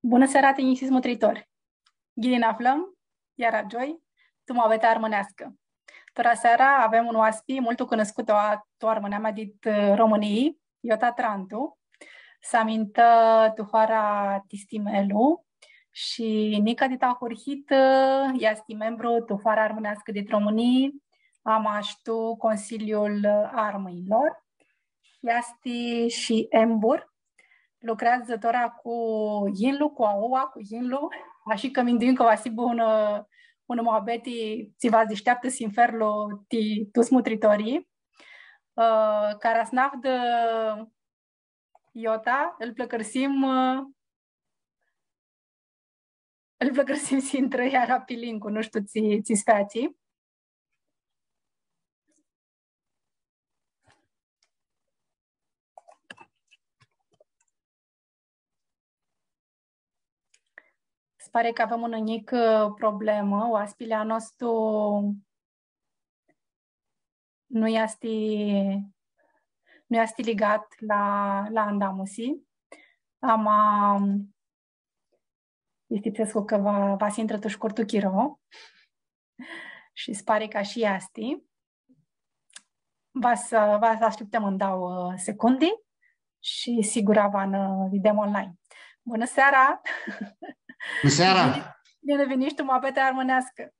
Bună seara, tenisiști nutritori! Ghidi ne aflăm, iar Joy, tumaveta armânească. Tora seara avem un oaspi mult cunoscut o armâneama din României, Iota Trantu, samintă tuhoara Tistimelu și Nica dita hurhit, este membru tuhoara armânească din României, amaștu Consiliul Armăilor, este și Embur. Lucrează tora cu Yinlu, cu Aua, cu Yinlu, așa că minduim că va fi un moabeti ți va deșteaptă sin ferlo ti tus nutritorii. Care asnaf de Iota, îl plăcărsim sin trăia rapilinku, nu știu, ți sfeații. Pare că avem un unic problemă. Oaspilea nostru nu este ligat la Andamusi. Știți că va fi intră tuși curtul chiro și pare că și este. Va să așteptăm în 2 secunde și sigur va vedem online. Bună seara! Bună seara! Bine veniți, moabete armânească!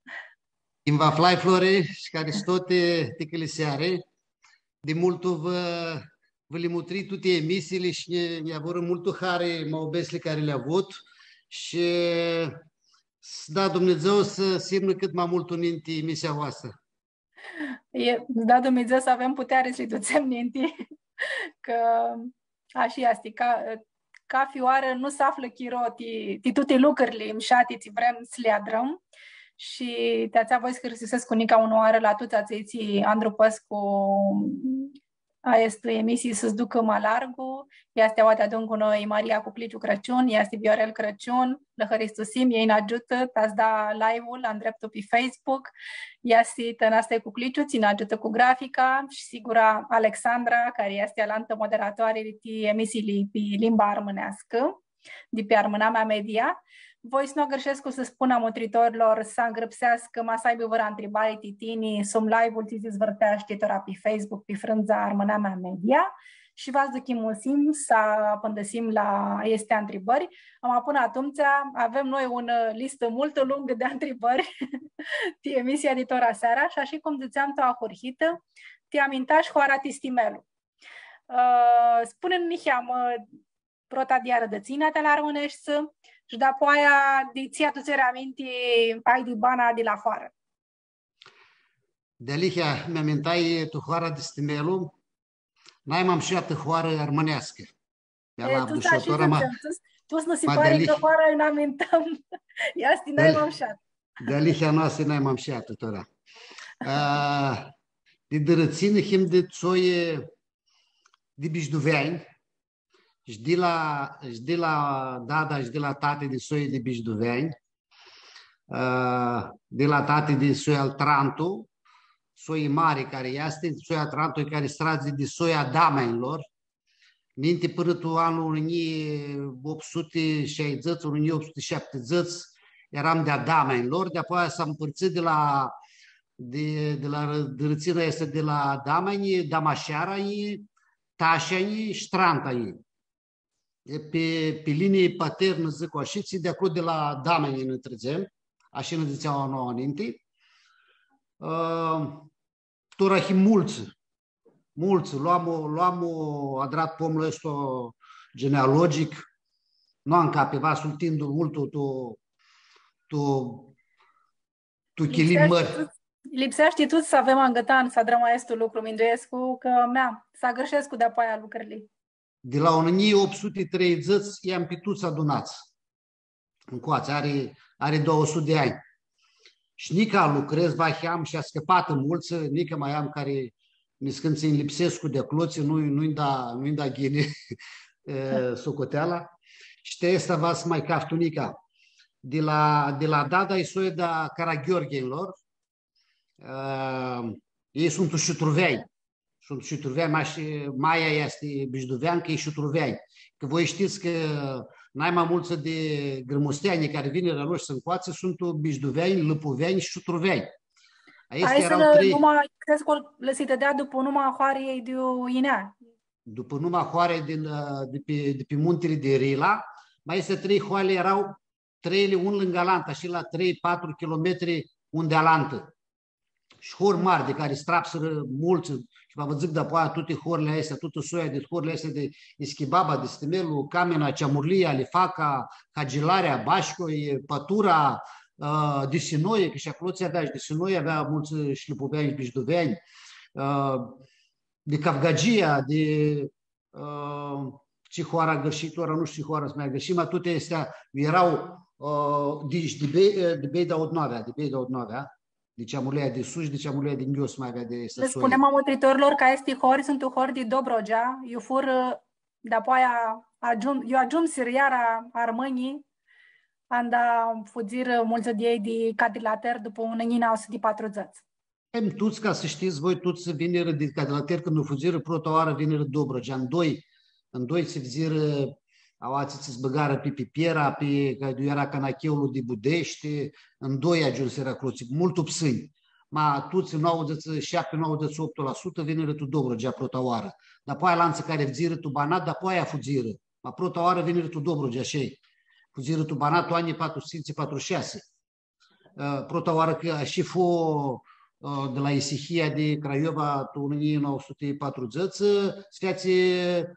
Îmi va flai flore și care stote ticăle seare. De multul vă limutri toate emisiile și ne vor multul hare maubesle care le-a avut și da Dumnezeu să simnă cât mai mult uninte emisia voastră. Da Dumnezeu să avem putere să-i ducem ninti, că așa este, ca fioară nu se află chiroti, ti toate lucrurile îmșati, ți vrem să le adrăm și te-ați voi scrisescu nica unoară la toți ațeiții Andru Păscu a este emisii să-ți ducă mai largu, este oate adun cu noi Maria Cupliciu Crăciun, este Viorel Crăciun, lăhăristusim, ei ne ajută, te-ați da live-ul la îndreptul pe Facebook, este Tănastă Cupliciu, ți ne ajută cu grafica și sigura Alexandra, care este alantă moderatoare de emisiile pe limba armânească, de pe Armânama Media. Voi să nu greșesc să spună motritorilor să îngrăpsească, ma să aibă văra întrebare titinii, som live-ul ți zvârteaște tora pe Facebook, pe frânza Armânama Media și v-ați duchimusim să apândăsim la este întrebări. Am până atunci avem noi o listă mult lungă de întrebări de emisia de tora seara și așa cum ziceam tu ahurhită, te amintași hoara Tistimelu. Spune-mi, Mihiam, prota diară de ține te la armânești și după aia ți-a tu ți aminti ai de bana de la afară. De alihia mi-amintai tu hoara de Tistimelu, n-ai m-am șiată hoară armânească. Tu nu se pare că hoara îi n-amintăm. Iasti n-ai m-am șiată. De alihia noastră n-ai m-am șiată, tora. De dărățină him de țoie de bișduveani, și de la dada și de la tate de soie de bișduveani, de la tate de soia Trantu, soie mare care este, soia Trantu care strazi de soia damenilor, minte până tu anul 1860, 1870, eram de-a damenilor, de-apoi s-a împărțit de la dărățina este de la dameni, damașeara ei, tașanii și trantanii. Pe linie paternă, zic o așa, de acolo de la dameni ne trăgem, așa ne ziceau nouă înainte. Torahi mulți, luam o adrat pomul ăsta genealogic, nu am cape, va sultindu multul tu chilim mări. Lipsește tu să avem angătan, să adrăm estul lucru, minduiescu, că să agășesc cu de-apoi aia lucrurile. De la 1830 i-am pe toți adunați. Încoace, are 200 de ani. Și nica lucrez, bahiam și a scăpat în mulți, nica mai am care când se lipsesc de cloți, nu-i da ghine socoteala. Și te asta va să mai caftunica. De la dada-i soie de Caragheorgheilor, ei sunt șutruvei. Sunt șutruvei, Maia este bișduveancă, e șutruvei. Că voi știți că N-ai mai mulți de grămosteani care vin la noi să încoață, sunt bișduveani, lăpuveani și șutruveani. Hai să numai, crezi că le se dădea după numai hoariei de Inea. După numai hoare de pe muntele de Rila, mai este 3 hoale, erau 3 unul lângă alanta și la 3-4 km unde alantă. Și hori mari de care strapsără mulți, și vă zic de-apoi toate horile astea, toată soia de horile astea de Ischibaba, de Stemelu, Camena, Ceamurlia, Alifaca, Hagilarea, Bașcoi, Pătura, de Sinoie, că și acolo ți avea și de Sinoie, avea mulți șlipoveani și bișdoveani, de Cavgagia, de Cihoara Gărșitora, nu știu Cihoara să mai găsim, toate astea erau de Beida Odnoavea, de Ceamurlia de Sus, de Ceamurlia din Ghios mai avea de Săsoie. Le spunem amotritorilor că este hori, sunt hori de Dobrogea, eu fur de-apoi eu ajung siriara Armânii, anda fugir mulți de ei de Cadilater după un înina 140. Toți, ca să știți voi, toți vineră de Cadilater, când nu fugiră prota oară, vineră Dobrogea. În doi se viziră, au ațiți băgară pe Pipiera, pe care era Canacheul de Budești, în doi ajunseră acolo, mult upsâni. Ma toți 97-98% vineră tu Dobrogea prota oară. Dapoi lanță care viziră tu Banat, dapoi aia fugiră. Ma prota oară vineră tu Dobrogea, așa fugiră tu Banat, anii 4-46. Prota oară că și fost de la Isihia de Craiova, tu 1940, sfiație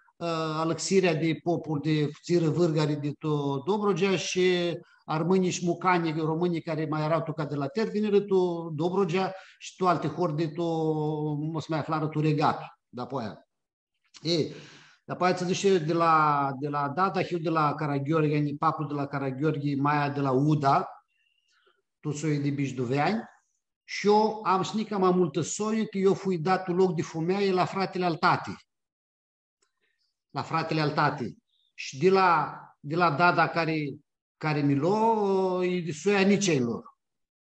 alăxirea de popor de țiră vârgari de Dobrogea și armânii și mucanii românii care mai erau tu ca de la Ter, vineră tu Dobrogea și tu alte hori de tu, nu se mai aflară tu Regat, după aia. După să zice de la Dadahiu, de la Caragheorghe, papul de la Caragheorghe, Maia de la Uda, tu soi de bișduveani, și eu am șnică mai multă soie că eu fui dat un loc de fumeaie la fratele al tati. La fratele al tati. Și de la Dada care mi l-o, e de soia niceilor,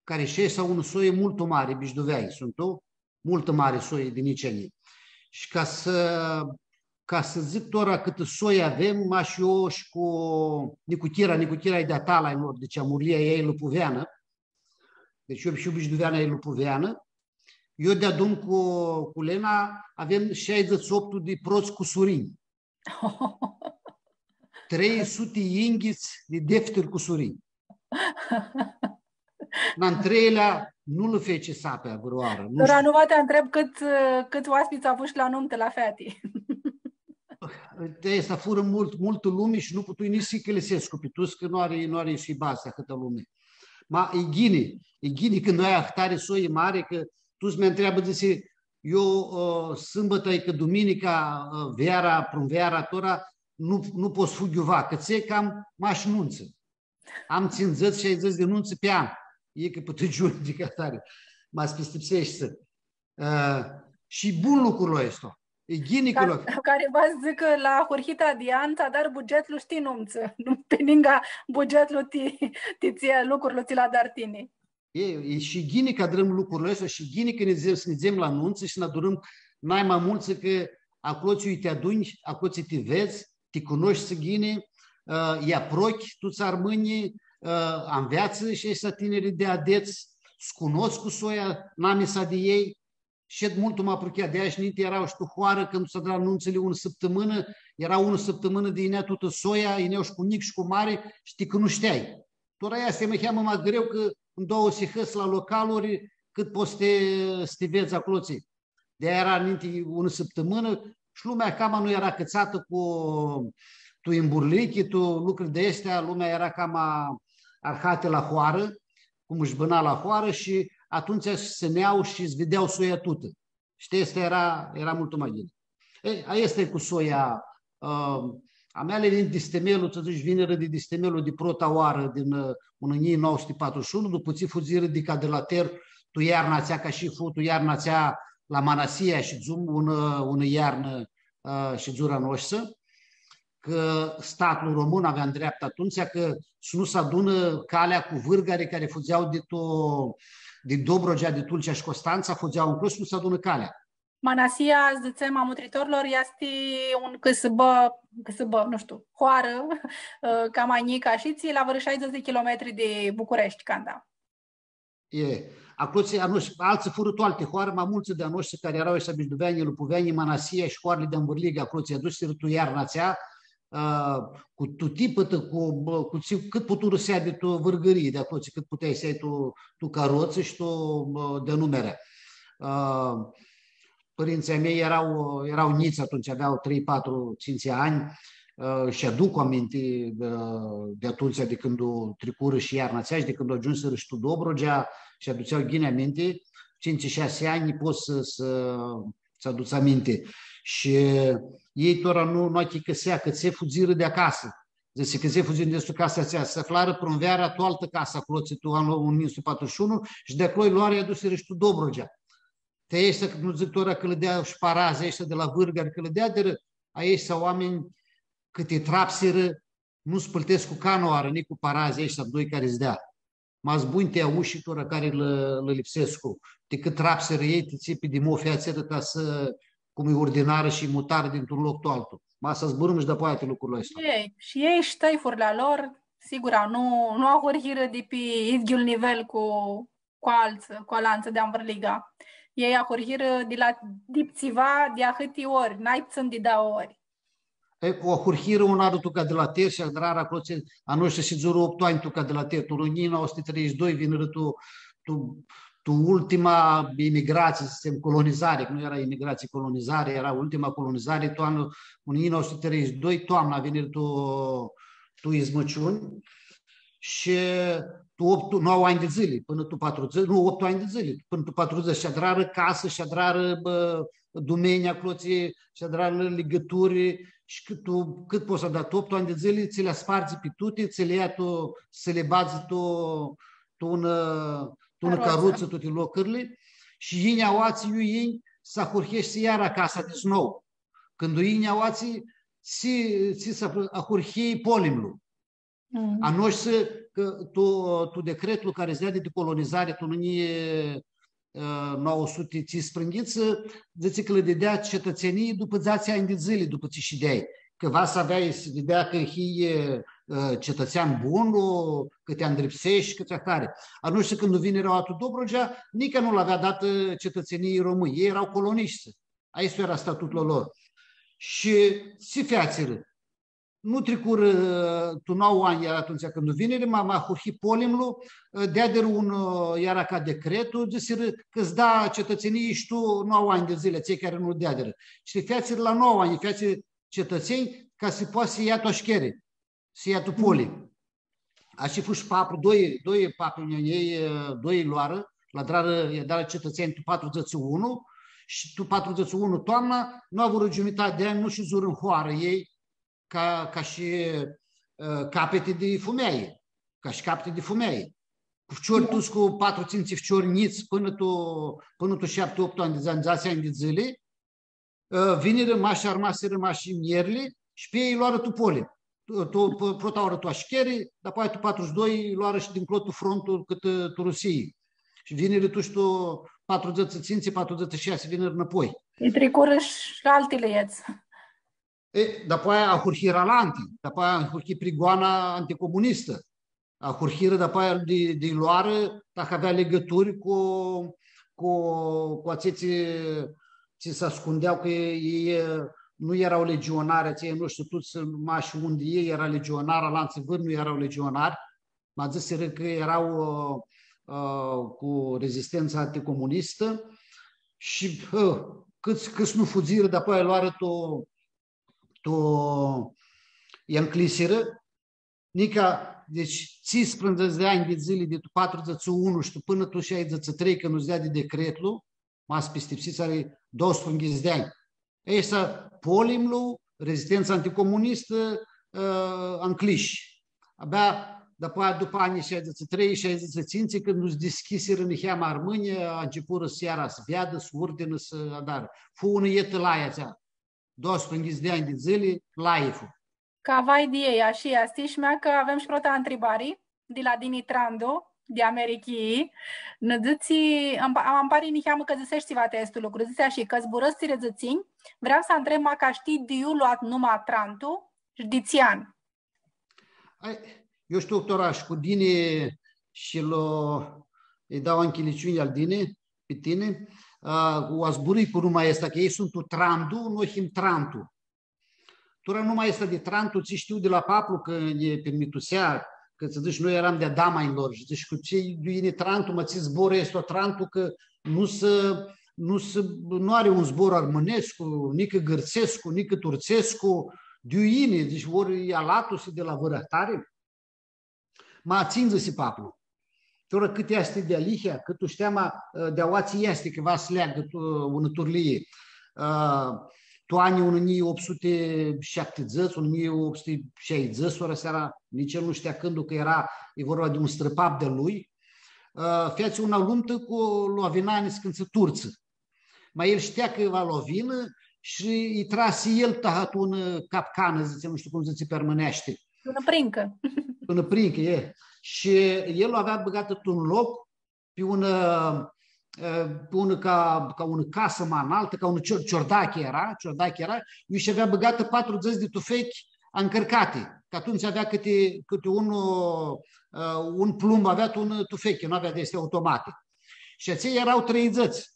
care și sau un soie mult mare, bișduveai, sunt o multă mare soie de nicenii. Și ca să zic tora câtă soie avem, aș eu și cu Nicutira e de Atala, în lor, deci Amurlia e lupuveană, deci eu și bișduveana e lupuveană, eu de adun cu Lena avem 68 de proți cu surini. 300 inghiți de defteri cu surini. În treilea nu le fece sapea vrăoară. Dora, nu te întreb câți oaspeți au avut la nuntă la fete. Asta fură multă lume și nu putui nici să le se scupitus, că nu are și bază câtă lume. Ma e ghini când noi ahtare soie mare, că tu mi întreabă, zice, eu sâmbătă, că duminica, veara, tora, nu poți fugiuva, că ți-e cam maș nunță. Am 50-60 de nunțe pe an. E că pătă juni de catare. Mă spistipsește. Și bun lucrul ăsta. E ghinicul. Care vă zic că la Hurhita de an ți-a dar bugetul știi nunță. Nu pe ninga bugetul ție lucrurile ți la dar tine. E și ghinica drăm lucrurile astea și ghinica să ne zem la nunță și ne adunăm mai mulți că acolo ți te aduni, acolo ți te vezi, te cunoști să ghine, ia prochi, tu ți-ar mâini, înveață și ăștia tineri de adeți, scunosc cu soia, namisa de ei, și mult mă apropiat de aia și ninte erau și tu hoară când s-a dat anunțele o săptămână, era o săptămână de inea toată soia, ineau și cu mic și cu mare, știi că nu știai. Tora aia se mă cheamă mai greu că în două se hăs la localuri cât poți să te vezi acolo. De aia era ninte o săptămână și lumea cam nu era cățată cu tu îmburlichi, tu lucruri de astea, lumea era cam arhate la hoară, cum își băna la hoară și atunci se neau și îți vedeau soia tută. Știi, asta era mult mai bine. Aia este cu soia. A mea din distemelul, să zici, vineră de distemelul de prota oară din 1941, după ți fuziră de Cadilater, tu iarna țea ca și tu iarna țea la Manasia și zum ună iarnă și zura noastră, că statul român avea în dreaptă atunci că să nu se adună calea cu vârgare care fugeau de Dobrogea, de Tulcea și Constanța, fugeau în plus, nu se adună calea. Manasia zdățem amutritorilor este un câsbă, nu știu, hoară, ca manica și ți la vreo 60 de kilometri de București, Canda. E. Acloți, alții fură toate hoare, mai mulți de noștri care erau ăștia bișduveani, lupuveani, Manasia și hoarele de învârligă, acloți, aduși tu iarna țea, cu tu tipătă, cu cât putu să de tu vârgării de acolo, cât puteai să ai tu caroță și tu de numere. Părinții mei erau niți atunci, aveau 3-4, 5 ani și aduc aminte de atunci, de când o tricură și iarna țea și de când o ajunseră și tu Dobrogea și aduceau ghine aminte, 5-6 ani poți să aduți aminte. Și ei tora nu achicăsea, că se fugiră de acasă. Zice că se fugiră de casa aceea, să flară prunveara tu altă casă acolo, tu anul 1941 și de acolo luarea adusă și tu Dobrogea. Te ești, că nu zic tora că le dea șparaze, ești de la Vârgări, că le dea de aici sau oameni câte trapsiră, nu spăltesc cu canoară, nici cu paraze, ăștia doi care îți dea. M-ați buni te auși tora care le lipsesc cu. Decât trapsiră ei, te țipi de mofiațeră ca să cum e ordinară și mutară dintr-un loc tu altul. Masa zbârâm și de-apoi alte lucrurile astea. Și ei ștăifurile lor, sigur, nu au hârhiră de pe izghiul nivel cu alanță de învârliga. Ei au hârhiră de la dipțiva de a hâti ori, n-ai țând de da ori. O hârhiră un ară tu ca de la ter și agrara acolo, a noștri și zură 8 ani tu ca de la ter, tu în 1932 vină tu ultima imigrație, sistem colonizare, că nu era imigrație colonizare, era ultima colonizare, tu în 1932, toamna a venit tu izmăciuni și tu 9 ani de zile, până tu 40, nu 8 ani de zile, până tu 40, și adrară casă, și adrară dumeni acolo, și adrară legături, și cât poți să da 8 ani de zile, ți le spargi pe tute, ți le ia tu, să le bazi tu în caruță toate locările și ei neauații ei să hurhești iar acasă de nou. Când ei neauații să hurhei polimlu. A noi că tu decretul care îți dea de decolonizare tu în 1915, zice că le dădea cetățenii după 10 ani de zile, după ce și deai. Că va să aveai să vedea că e cetățean bun, că te îndrepsești, că te care. Atunci când vine Răuatul Dobrogea, nici nu l-avea dat cetățenii români. Ei erau coloniști. Aici era statutul lor. Și se feațiră. Nu trecură tu 9 ani iar atunci când vine, m-a hurhit polimlu, dea de iar ca decretul, ziseră că îți da cetățenii și tu 9 ani de zile, cei care nu dea de și feațiră la 9 ani, feațiră cetățeni ca să poată să ia toșchere, să ia tu polim. Așa fuși papru, doi papru ei, doi luară, la dară cetățeni tu 41 și tu 41 toamna, nu au vreo jumătate de ani, nu și zur în hoară ei, ca și capete de fumeie, ca și capete de fumeie. Cu fciori dus cu 4-5 fciori niți până tu 7-8 ani de 10 ani de zile, vine rămași, armase rămași mierle și pe ei luară tu pole. Tu protaură tu așcheri, dar apoi tu 42 luară și din clotul frontul cât tu Rusiei. Și vine tu și tu 45, vine înapoi. E tricură și altele ieți. După aia a hurhit Ralanti, după aia a hurhit prigoana anticomunistă, a hurhit după aia de luară, dacă avea legături cu aceții ce se ascundeau, că ei nu erau legionari, ei nu știu toți mași unde ei era legionar, Lanții Vâr nu erau legionari, m-a zis că erau cu rezistența anticomunistă și câți nu fugiră, după aia luară tu i-înclisiră, nica, deci 15 de ani de zile de tu 41 și tu până tu 63 când nu-ți dea de decretul, m-ați pestipsiți are 12 de ani. Ăsta polimlu, rezistența anticomunistă, încliși. Abia după anii 63-65, când nu-ți deschisiră în Heama Armânia, a început seara să viadă, să urdină, să adară. Fu unul ietă la aia 12 de ani de zile, live-ul. Ca vai de ei, așa, știi, că avem și prota întrebări de la Dini Trandu, di Ameriky, no dzyci, ampari nichiamă că zăsești va testu lucru, zicea și că zburăstire zățini, vreau să întreb ca știi diu luat numai trantu, jdițian. Eu știu oraș cu dine și îi dau închiliciuni al dine, pe tine, o zburui cu numai asta, că ei sunt tu trandu, noi him trantu. Tura numai asta de trantu, ți știu de la paplu că ne permitusea, că ți zici, noi eram de dama în lor și zici, cu cei duine trantu, mă ți zboră este o trantu, că nu are un zbor armânescu, nică gărțescu, nică turțescu, duine, deci ori ia latul de la vărătare. Mă aținză-se paplu. Tura cât este de alihia, cât tu șteama de aoații este, că va sleagă ună turlie. Tu anii 1870, 1860, ora seara, nici el nu știa când, că e vorba de un străpap de lui. Fiați una lumtă cu lovinani scânță turță. Mai el știa că va lovină și îi trase el tahat un capcană, zice, nu știu cum zice permânește. Până princă. Până princă, e. Și el o avea băgat un loc pe una ca una casă mai înaltă, ca un ciordache era, eu și avea băgată 4 zăzi de tufechi încărcate, că atunci avea câte un plumb, avea un tufechi, nu avea de astea automate. Și aceia erau 3 zăți.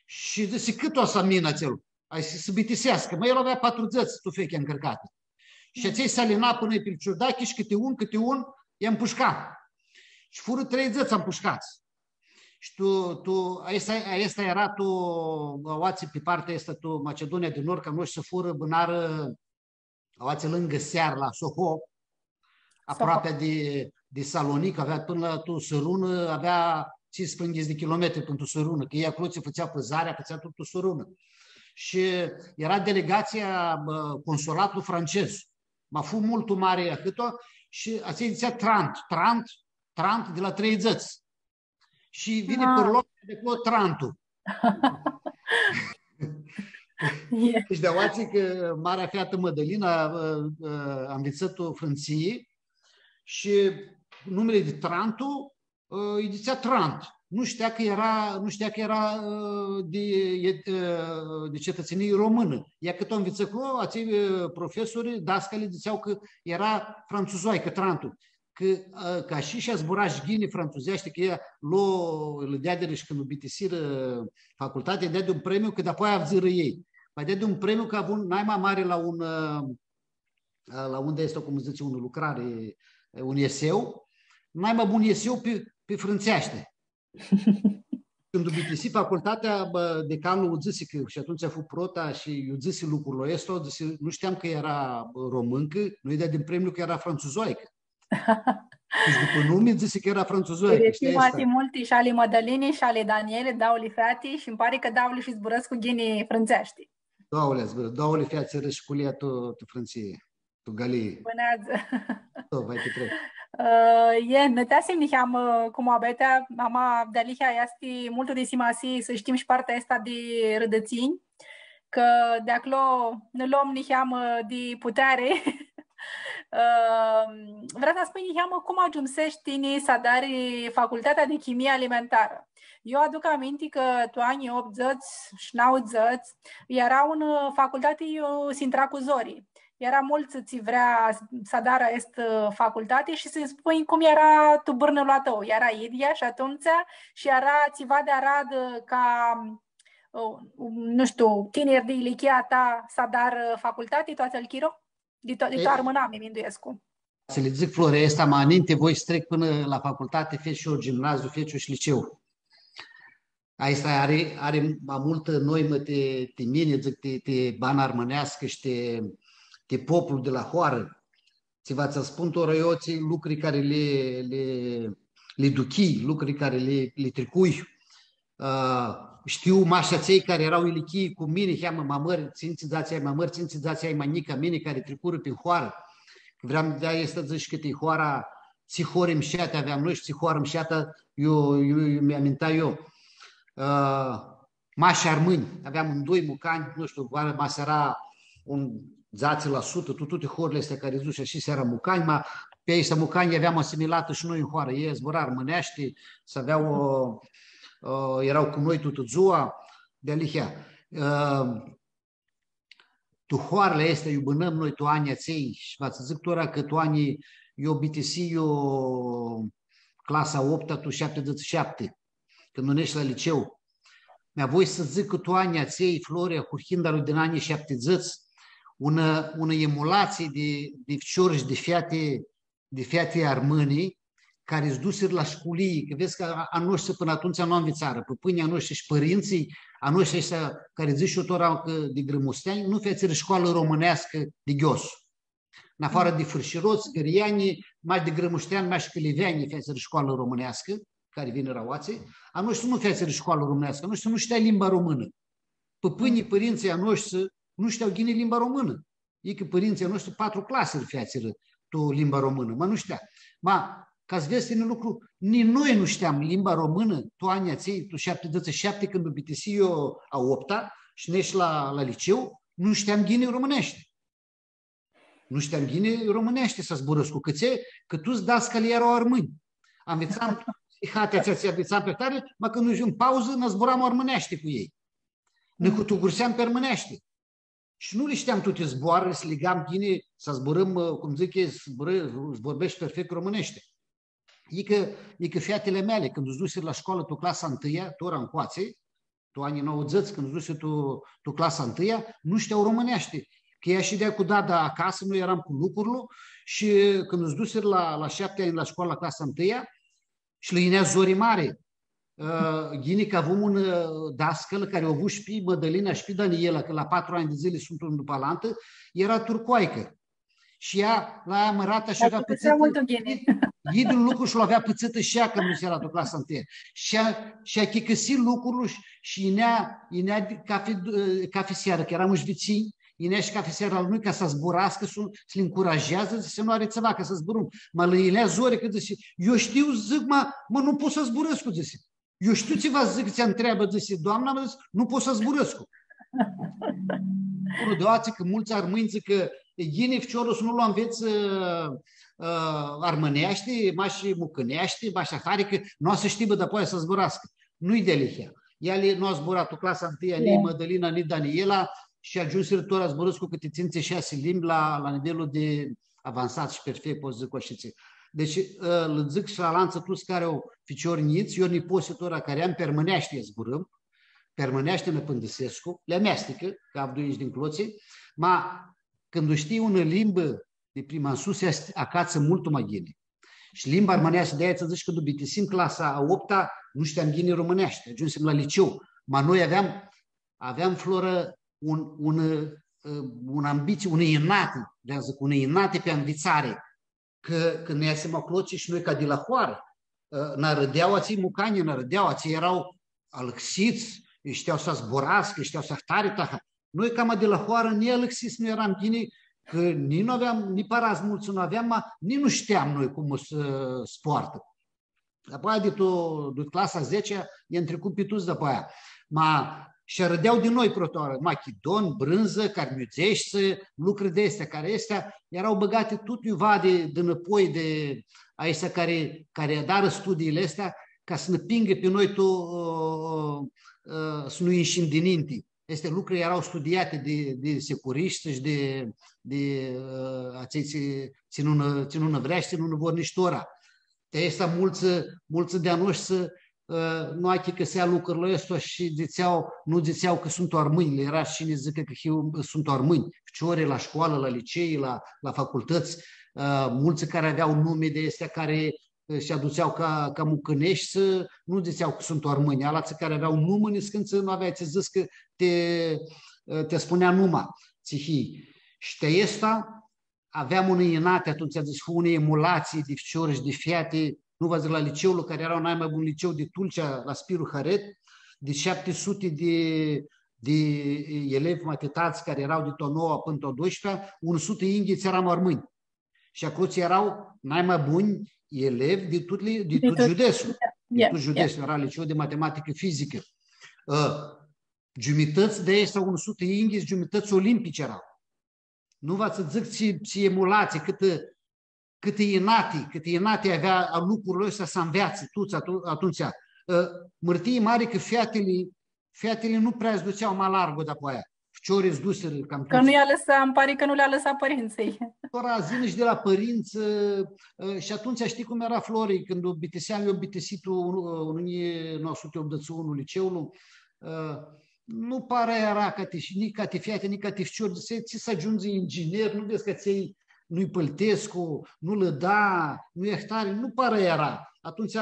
Și zice, cât o să mină acelul? Ai să bitisească. Mă, el avea 4 zăți tufechi încărcate. Și aceia s-a lina până pe ciordache și câte un, i-a împușcat. Și fură 3 zăți împușcați. Și asta era tu, oații pe partea asta, tu, Macedonia de Nord, că noi să fură bânară, oații lângă Sear, la Soho, aproape de Salonic, avea până la tu Sărună, avea 15 de kilometri până Sărună, că ei acolo se făcea păzarea, făcea totul Sărună. Și era delegația consulatul francez, m-a fost mult mare acât-o, și aceea zicea Trant de la 3 zăți. Și vine pe loc de acolo Trantul. Deci de oații că marea feată Mădălina a învățat-o Frânției și numele de Trantul îi zicea Trant. Nu știa că era de cetățenie română. Ea cât o învăță acolo, acei profesori, dascăle, ziceau că era franțuzoaică Trantul. Că ca și-a zburat jghine franțuzește, că ea le dea de și când bitisiră facultatea, dea de un premiu, că după aia ziră ei. Mai dea de un premiu că a avut naima mare la unde este, cum zice, o lucrare, un eseu, naima bun eseu pe frânțeaște. Când bitisi facultatea, decanul zise că, și atunci a fost prota și eu zise lucrurile ăsta, nu știam că era româncă, nu-i dea din premiu că era franțuzoaică. Deci după nume zice că era franțuzoaică. Estimati multi și ale Mădălinii și ale Daniele, dauli fati și îmi pare că dauli și zburăsc cu ghinii frânțești. Dauli fati rășculia tu frânție, tu galie. Bunează. Vai te trec. Năteasim niham cum abeta, mama Dalihia este mult de simasi să știm și partea asta de rădățini, că de acolo ne luăm niham de putere. Vreau să spun niham cum ajunsești tine să dari facultatea de chimie alimentară. Eu aduc aminte că tu anii 8 zăți și 9 zăți era un facultate eu sintra cu zorii. Era mulți ți vrea să dară facultate și să-i spui cum era tu bârnul la tău. Era Idia și atunci și era țiva de Arad ca, nu știu, tineri de ilichia ta să dară facultate, toată el chiro? De toată armâna, mi-minduiescu. Să le zic, Florea, asta mă aninte, voi să trec până la facultate, fie și o gimnaziu, fie și liceu. Asta are mai multă noimă te mine, zic, te bani armânească și de popul de la hoară. Ți va spun torăioții lucruri care le duchi, lucruri care le tricui. Știu mașaței care erau ilichii cu mine, cheamă mamări, ținți dați ai manica mine care tricură pe hoară. Vreau de aia să zici că te hoara, țihori mșeate aveam noi și țihoară mșeată, eu mi-aminta eu. Mașa armâni, aveam un 2 mucani, nu știu, masa era un zați la sută, toate horile astea care zice și seara mucani, pe ei să mucani aveam asimilată și noi în hoară. Ei zbura armânește, să aveau, erau cu noi toată ziua, de alihea. Tu hoarele este, iubânăm noi tu ani aței și v-ați zic tora că tu ani eu BTC, eu clasa 8, tu 77, când nu ești la liceu. Mi-a voi să zic că tu ani aței, Floria, cu hindarul din anii 70, una emulație de ficiori și de fiate armânii, care îți duser la școlii, că vezi că a noștri până atunci nu am vițară, păpânii a noștri și părinții, a noștri ăștia care zic și eu de grămusteani, nu fețiră școală românească de ghiosu. În afară de fârșiroți, găriani, mai de grămusteani, mai și căliveani fețiră școală românească, care vin răuații, a noștri nu fețiră școală românească, a noștri nu știa limba română. Păpânii, părinții a noștri nu știau ghine limba română. E că părinții a noștri 4 clase fețiră tu limba română, mă nu știa. Ca să vezi un lucru, nici noi nu știam limba română, tu ani aței, tu 77, când BTC eu a 8-a și nești la liceu, nu știam ghine românește. Nu știam ghine românește să zburăți cu cățe, că tu-ți dascăli erau armâni. Am învățat, ți-a învățat pe tare, mă când nu în pauză, ne zburam armânește cu ei. Ne cu tugurseam pe armânește. Și nu le știam toate zboarele, să legam ghine, să zburăm, cum zic ei, vorbești perfect românește. E că fiatele mele, când îți dusi la școală tu clasa 1-a, tu ora în coațe, tu anii 90, când îți dusi tu clasa 1-a, nu știau românește. Că ea și de cu dada acasă, noi eram cu lucrurile și când îți dusi la 7 ani la școală la clasa 1-a și le inea zori mare. Ghini că avem un dascăl care a avut și pe Mădălina și pe Daniela, că la 4 ani de zile sunt unul după altă, era turcoaică. Și ea la aia mărată și avea pățită. Ghidul lucru și l-avea pățită și ea când nu se era o clasă 1. Și a chicăsit lucrurile și inea cafe seară, că eram vecini, inea și cafe seară la noi ca să zburască, să-l încurajează, să nu are ceva ca să zburăm. Mă lăilea zore că zice, eu știu, zic, mă nu pot să zburăscu, zice. Eu știu ceva, zic, ți-a întreabă, zice, doamna, mă zice, nu pot să zburăscu. Unul deoarece că mulți armâni zic că ghine ficiorul să nu l-o înveți armânește, mai și mucânește, mai și afare, că nu o să știi, bă, după să zburască. Nu-i de lihea. Ea nu a zburat o clasa 1-a, nici Mădălina, nici Daniela și ajunsă tot a zburăt cu câte țințe 6 limbi la nivelul de avansat și perfect, pot zic așa. Deci, îl zic și la lanță plus care au ficiori niți, eu nipositora care am permânește zburăm, permânește în Pândăsescu, le amestecă, că abduiești din cloții, când știi una limbă de prima în sus, acață mult mai ghine. Și limba armânească, de-aia ți-a zis că după în clasa a 8-a, nu știam ghine românește, ajunsem la liceu. Noi aveam Floră, un ambiție, un inate pe învițare, că când ne iasem cloții și noi ca de la hoară, n-arădeau ații mucani, n-arădeau, ații erau alăxiți, știau să zborască, știau să tare. Noi cam de la hoară, ni alăxiți, nu eram ghine, că nici nu aveam, nici parazi mulți nu aveam, nici nu știam noi cum să poartă. După aia, de clasa 10-a, i-am trecut pe toți după aia. Și râdeau din noi protoară, machidon, brânză, carmiuțești, lucruri de astea, care astea erau băgate tot iuva de înapoi de astea care dară studiile astea, ca să ne pingă pe noi să nu ieșim din inti. Aceste lucruri erau studiate de securiști și de acei ținună vrea și ținună vorniștora. De asta mulți de-a noștri nu ai că se ia lucrurile astea și nu ziceau că sunt armâni, era și cine zică că sunt armâni, ficiori la școală, la licei, la facultăți, mulți care aveau nume de astea care și aduceau ca mucânești, nu ziceau că sunt armâni, alații care aveau număni, când nu aveai ce zis că te spunea numai țihii. Și de asta aveam unei inate, atunci a zis, unei emulații de ficiori și de fiate, nu vă zic la liceul care era un mai bun liceu de Tulcea, la Spiru Haret, de 700 de elevi matetați care erau de tot 9 până tot 12, 100 inghiți eram armâni. Și acolo erau mai buni elevi de tot județul. De tot județul, era liceu de matematică fizică. Jumități de ei sau 100 inghiți, jumități olimpice erau. Nu v-ați zic ce emulație, câtă câte inate avea lucrurile astea să înveață toți atunci. Mărtie mare că fetele nu prea îți duceau mai largă de apoi aia. Fciorii îți duseră cam toți. Că nu i-a lăsat, îmi pare că nu le-a lăsat părinții. Ora zile și de la părinți și atunci știi cum era Flori, când eu bitesit 1981 liceul, nu pare era nici ca te fiate, nici ca te fciori, ți să ajungi inginer, nu vezi că ți nu-i Păltescu, nu Lăda, nu Iehtari, nu pare era. Atunci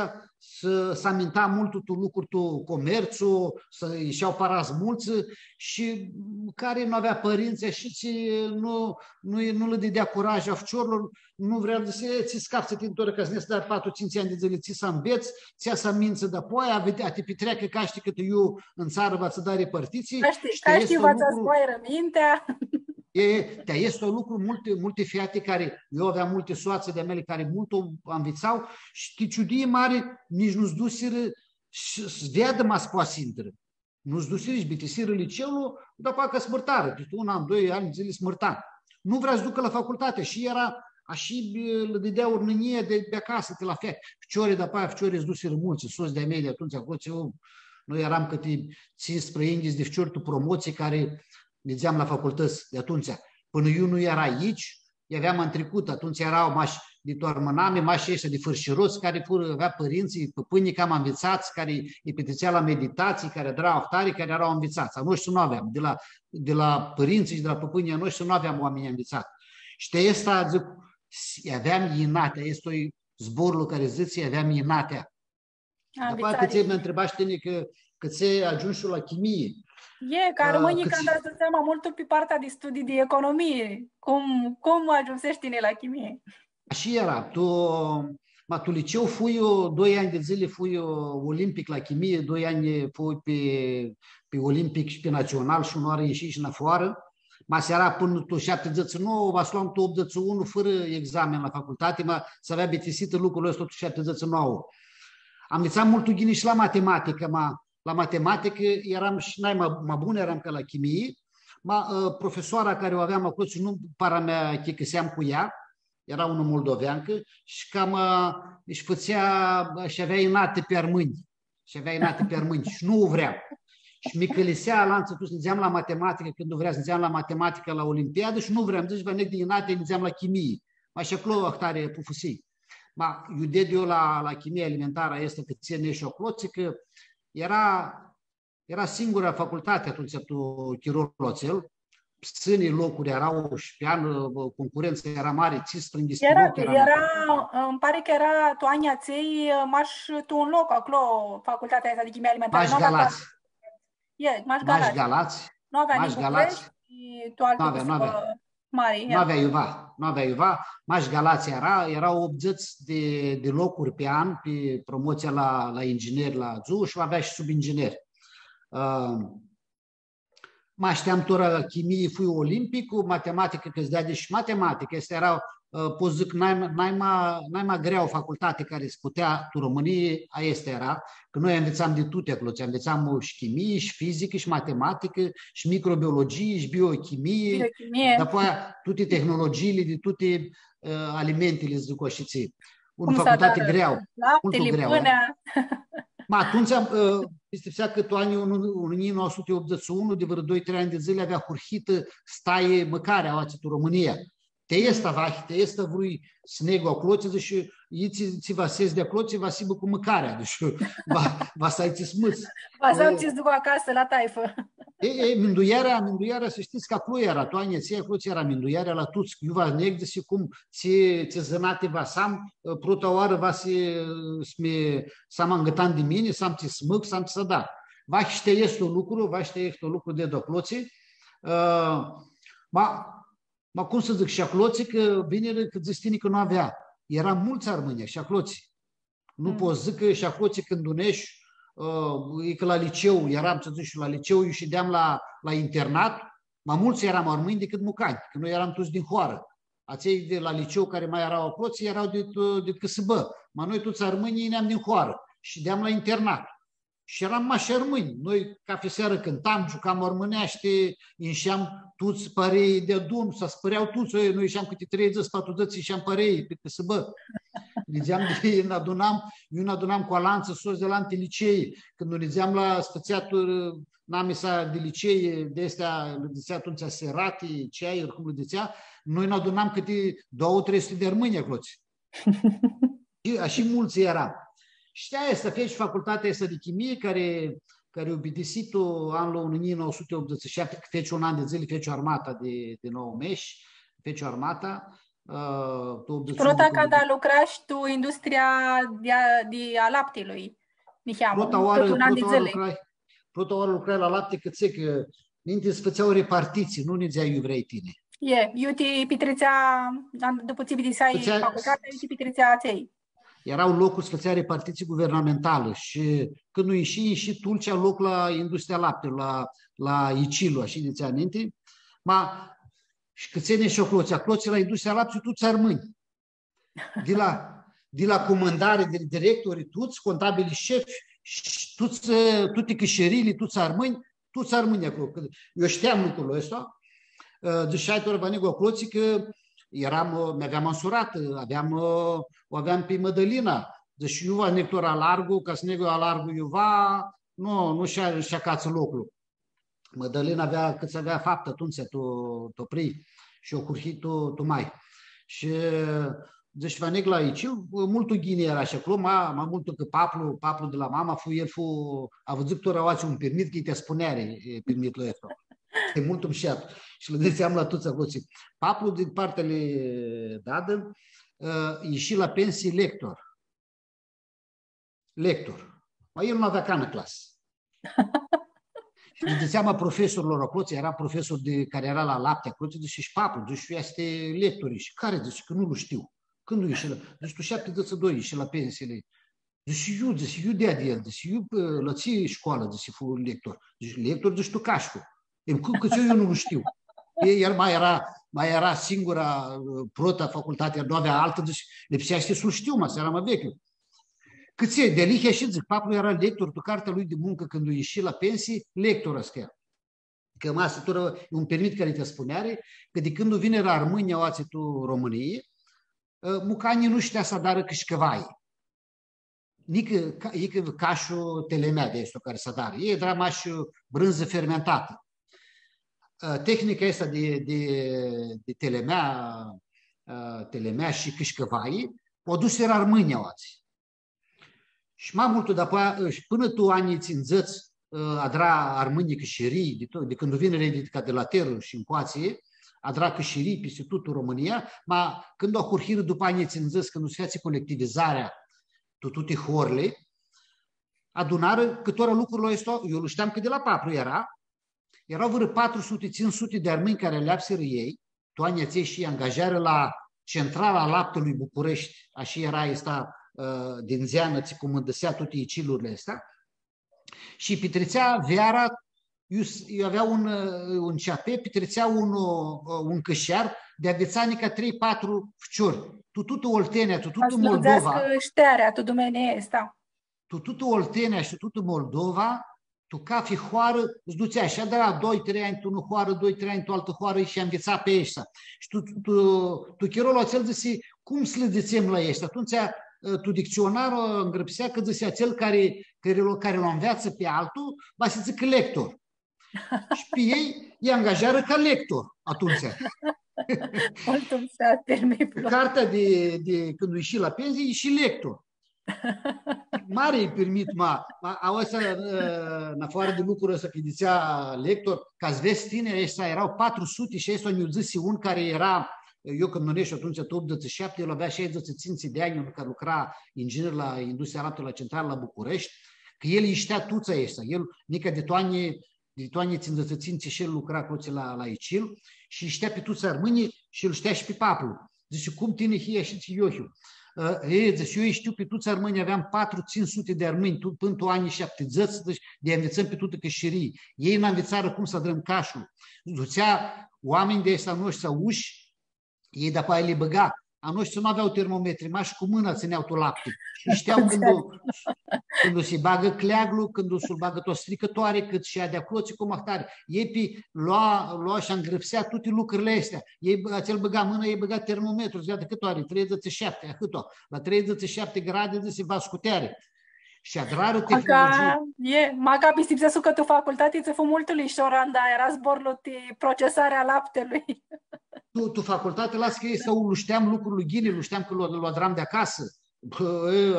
să aminta mult tu lucruri, tu comerțul, să ieșeau parați mulți și care nu avea părinți și nu le dădea curaj a fciorilor, nu vrea să ți scapi să te întorci, că să ne stai 4-5 ani de zile, ți să înveți, ți să mință de apoi, a te petreacă ca știi că eu în țară v-ați da repartiții. Ca știi, v-ați aspoaieră mintea. Este un lucru, multe fete care, eu aveam multe soațe de mele care mult o învățau și te ciudie mare, nici nu-ți duseră să vedă mai spoasintră. Nu-ți duseră și bitesiră liceul, dar parcă smărtară, peste 1 an, 2 ani zile smărta. Nu vrea să ducă la facultate și era, așa le dădea urnănie de acasă, de la fete. Fciorii de aia, fciorii îți duseră mulți, soți de-a mei de atunci, acolo, noi eram câte 15 indici de fciori, promoții care mergeam la facultăți de atunci. Până eu nu era aici, aveam în trecut, atunci erau mași de toarmăname, mași ăștia de fârșiroți, care avea părinții, păpânii cam învățați, care îi petrecea la meditații, care erau aftari, care erau învățați. A noștri nu aveam. De la părinții și de la păpânii a noștri nu aveam oameni învățați. Și de asta, zic, aveam inatea, este zborul care zice, aveam inatea. După că ți-ai mă întrebat și tine că ți-ai ajuns și la chimie. Ca românii când ați dat seama mult pe partea de studii de economie. Cum ajunsești tine la chimie? Așa era. Tu liceu fui eu 2 ani de zile, fui olimpic la chimie, 2 ani fui pe olimpic și pe național și 1 oră ieși și în afară. Mă era până tu 79, v-ați luat tu 81 fără examen la facultate, să avea betisită lucrurile ăsta tu 79. Am învățat mult ghini și la matematică, la matematică eram și mai bun eram ca la chimie. Profesoara care o aveam acolo și nu para mea chicăseam cu ea, era unul moldoveancă și cam își făcea și avea inate pe armâni. Și nu o vrea. Și mi călisea lanță, tu să mergeam la matematică, când nu vrea să mergeam la matematică la olimpiadă și nu vreau, deci vă nec de inate, mergeam la chimie. Și acolo ahtare pufusii. Eu de la chimie alimentară este că ține și o cloțică, era singura facultate atunci tu Chiroloțel, sânii locuri erau și pe an concurența era mare, ți strânghi îmi pare că era tu anii ței, tu un loc acolo, facultatea asta de chimie alimentară. Mași Galați. Nu avea nici București, tu altul mari. Nu avea Iuva. Mași Galați erau 80 de locuri pe an pe promoția la ingineri la ZU și avea și subingineri. Mă știam tot chimie, fui olimpic, matematică, că îți dea de și matematică. Asta era, pot zic, n-ai mai grea o facultate care se putea, tu Românie, asta era, că noi învățam de toate acolo, învățam și chimie, și fizică, și matematică, și microbiologie, și biochimie, apoi toate tehnologiile, de toate alimentele, zic o și ții. O facultate greu, mult greu. Atunci, este că tu anii 1981, de vreo 2-3 ani de zile, avea hurhită staie măcare a tu România. Te este vrui snegul acolo, și ți va sezi de acolo, ți va sibă cu măcarea, deci va să ai smâț. Va să ți duc acasă la taifă. Minduiarea, să știți că acolo era, tu anii ție, acolo era minduiarea la toți, eu va negde și cum ți zănate va sam, prota oară va să mă îngătan de mine, să-mi ți smâc, să-mi ți da. Va știe este un lucru de docloții. Cum să zic, și acloții că bine că zistini că nu avea. Era mulți armâni și acloții. Nu poți zic că și acloții când unești, e că la liceu, eram să zic și la liceu, eu ședeam la internat, mai mulți eram armâni decât mucani, că noi eram toți din Hoară. Acei de la liceu care mai erau acloții erau de Căsăbă, mai noi toți armânii ne-am din Hoară și ședeam la internat. Și eram mași armâni. Noi, ca pe seară, cântam, jucam armânește, înșeam tuți părei de adun, să spăreau tuți, noi ieșeam câte 30-40, ieșeam părei, pe să bă. Eu ne adunam cu alanță sos de la antilicei. Când ne ziceam la spățeatul namisa de licei, de astea, le zicea atunci serati, ceai, oricum le zicea, noi ne adunam câte 200-300 de armâni acolo. Și mulți eram. Și aia să fie și facultatea asta de chimie, care a plictisit-o anul 1987, că fece un an de zile, fece armata de 9 meși, fece armata. Prota când a lucrat și tu industria a laptelui, Prota oară lucrai la lapte, că ninte îți făceau repartiții, nu ne zea iuvrei tine. Eu te pitrețea, după ce pitrețai facultatea, eu te pitrețea ței. Erau locuri, să făcea repartiții guvernamentală și când nu ieși Tulcea loc la industria laptelui, la Icilu, așa de ți aminte, și câțene și ocloții la industria laptelui, tu ți armâni. De la comandare, de directori, tuți, contabili șefi, toate cășerile, tu ți armâni acolo. Eu știam lucrul ăsta, deci ai torbanegul ocloții că mi-aveam însurat, o aveam pe Mădălina, deci iuva nectora largu, ca să negă largu iuva, nu și-a cață locul. Mădălina cât să avea fapt atunci, tu pri și o curhit tu mai. Și deci va neg la aici, multul ghine era și acolo, mai multul că paplu de la mama, a văzut că tu un permit, că te spuneare permitul ăsta. E mult umșat. Și le ziceam la toți acolo. Paplu din partea lui Dadă ieși la pensie lector. Mai el nu avea cană clasă. Și le ziceam profesorilor acolo, era profesor care era la lapte acolo, zice, și Paplu, deci este lectorii. Și care zice că nu-l știu. Când nu ieși la... Deci tu 72 ieși la pensiile. Deci eu de el, deci eu lății școală, deci fu lector. Deci lector, deci tu cașcu. Că eu nu știu. El mai era singura prota facultatea, nu avea altă, deci le pseaște să-l știu, era mai vechiul. Câți de lihe și zic, Paplu era lector, tu cartea lui de muncă când a ieșit la pensie, lector ăsta. Că masă e un permit care te spuneare, că de când vine la Armânia oație tu Românie, mucanii nu știa să dară câșcăvai. Nică cașul telemea de asta care să dară. E dramaș brânză fermentată. Tehnica asta de telemea și câșcăvai o dus era Armânia oație. Și mai mult, până tu anii ținzăți, adra Armânia câșerii, de când vine redica de la Teră și încoație, adra câșerii peste totul România, când o curhiră după anii ținzăți, când nu se face colectivizarea toate horle, adunară câtora lucrurile ăsta, eu nu știam că de la Paplu erau vreo 400-500 de armâni care leapseră ei, toania ței și angajare la centrala laptelui București, așa era asta din zeană, ți cum îndăsea toate icilurile astea, și petrețea veara, eu avea un ceape, petrețea un cășar de avețanica 3-4 fciori. Tutută Oltenia, tutută Moldova. Ștearea, tu dumenie asta. Tutută Oltenia și tutută Moldova, tu ca fi hoară, îți ducea și adera 2-3 ani, tu nu hoară, 2-3 ani, tu altă hoară și înveța pe ăștia. Și tu chirolul acel zice, cum să le ziceam la ăștia? Atunci tu dicționarul îngrăpsea că zicea cel care l-o înveață pe altul, va să zică lector. Și pe ei îi angajară ca lector atunci. Cartea de când ieși la pensie, ieși lector. Mare îi permit, în afară de lucrul ăsta că zicea lector, ca să vezi tine, ăștia erau 400 și ăsta ne-o zis un care era, eu când nunești atunci, 87, el avea 65 de ani, care lucra inginer la industria laptelui la centrală la București, că el ieștea tuța ăsta, el, nică de toane ținzățățințe și el lucra cu la Icil și ieștea pe tuța Armânii și îl știa și pe Paplu. Zice, cum tine hie și Iohiu? Zice, eu știu pe tuța Armânii, aveam 400-500 de armâni până tu anii 70, de învețăm pe tută cășerii. Ei n-a învețară cum să dăm cașul. Ducea oameni de ăsta noștri sau uși, ei de-apoi le băga. a noștri nu aveau termometri, mași cu mâna țineau tu lapte. Și știau când se bagă cleaglu, când se bagă tot stricătoare, cât și de acolo, cum ahtare. Ei lua și îngrăpsea toate lucrurile astea. Ei acel băga mână, ei băga termometru, zicea de cât ore? 37, cât-o? La 37 grade de se va scutere. Și adrară tehnologie. Magabi simțesul că tu facultate ți-a fost multul ișoranda, era zborul de procesarea laptelui. Tu facultate, las că eu știam lucrurile ghine, știam că l-o dram de acasă.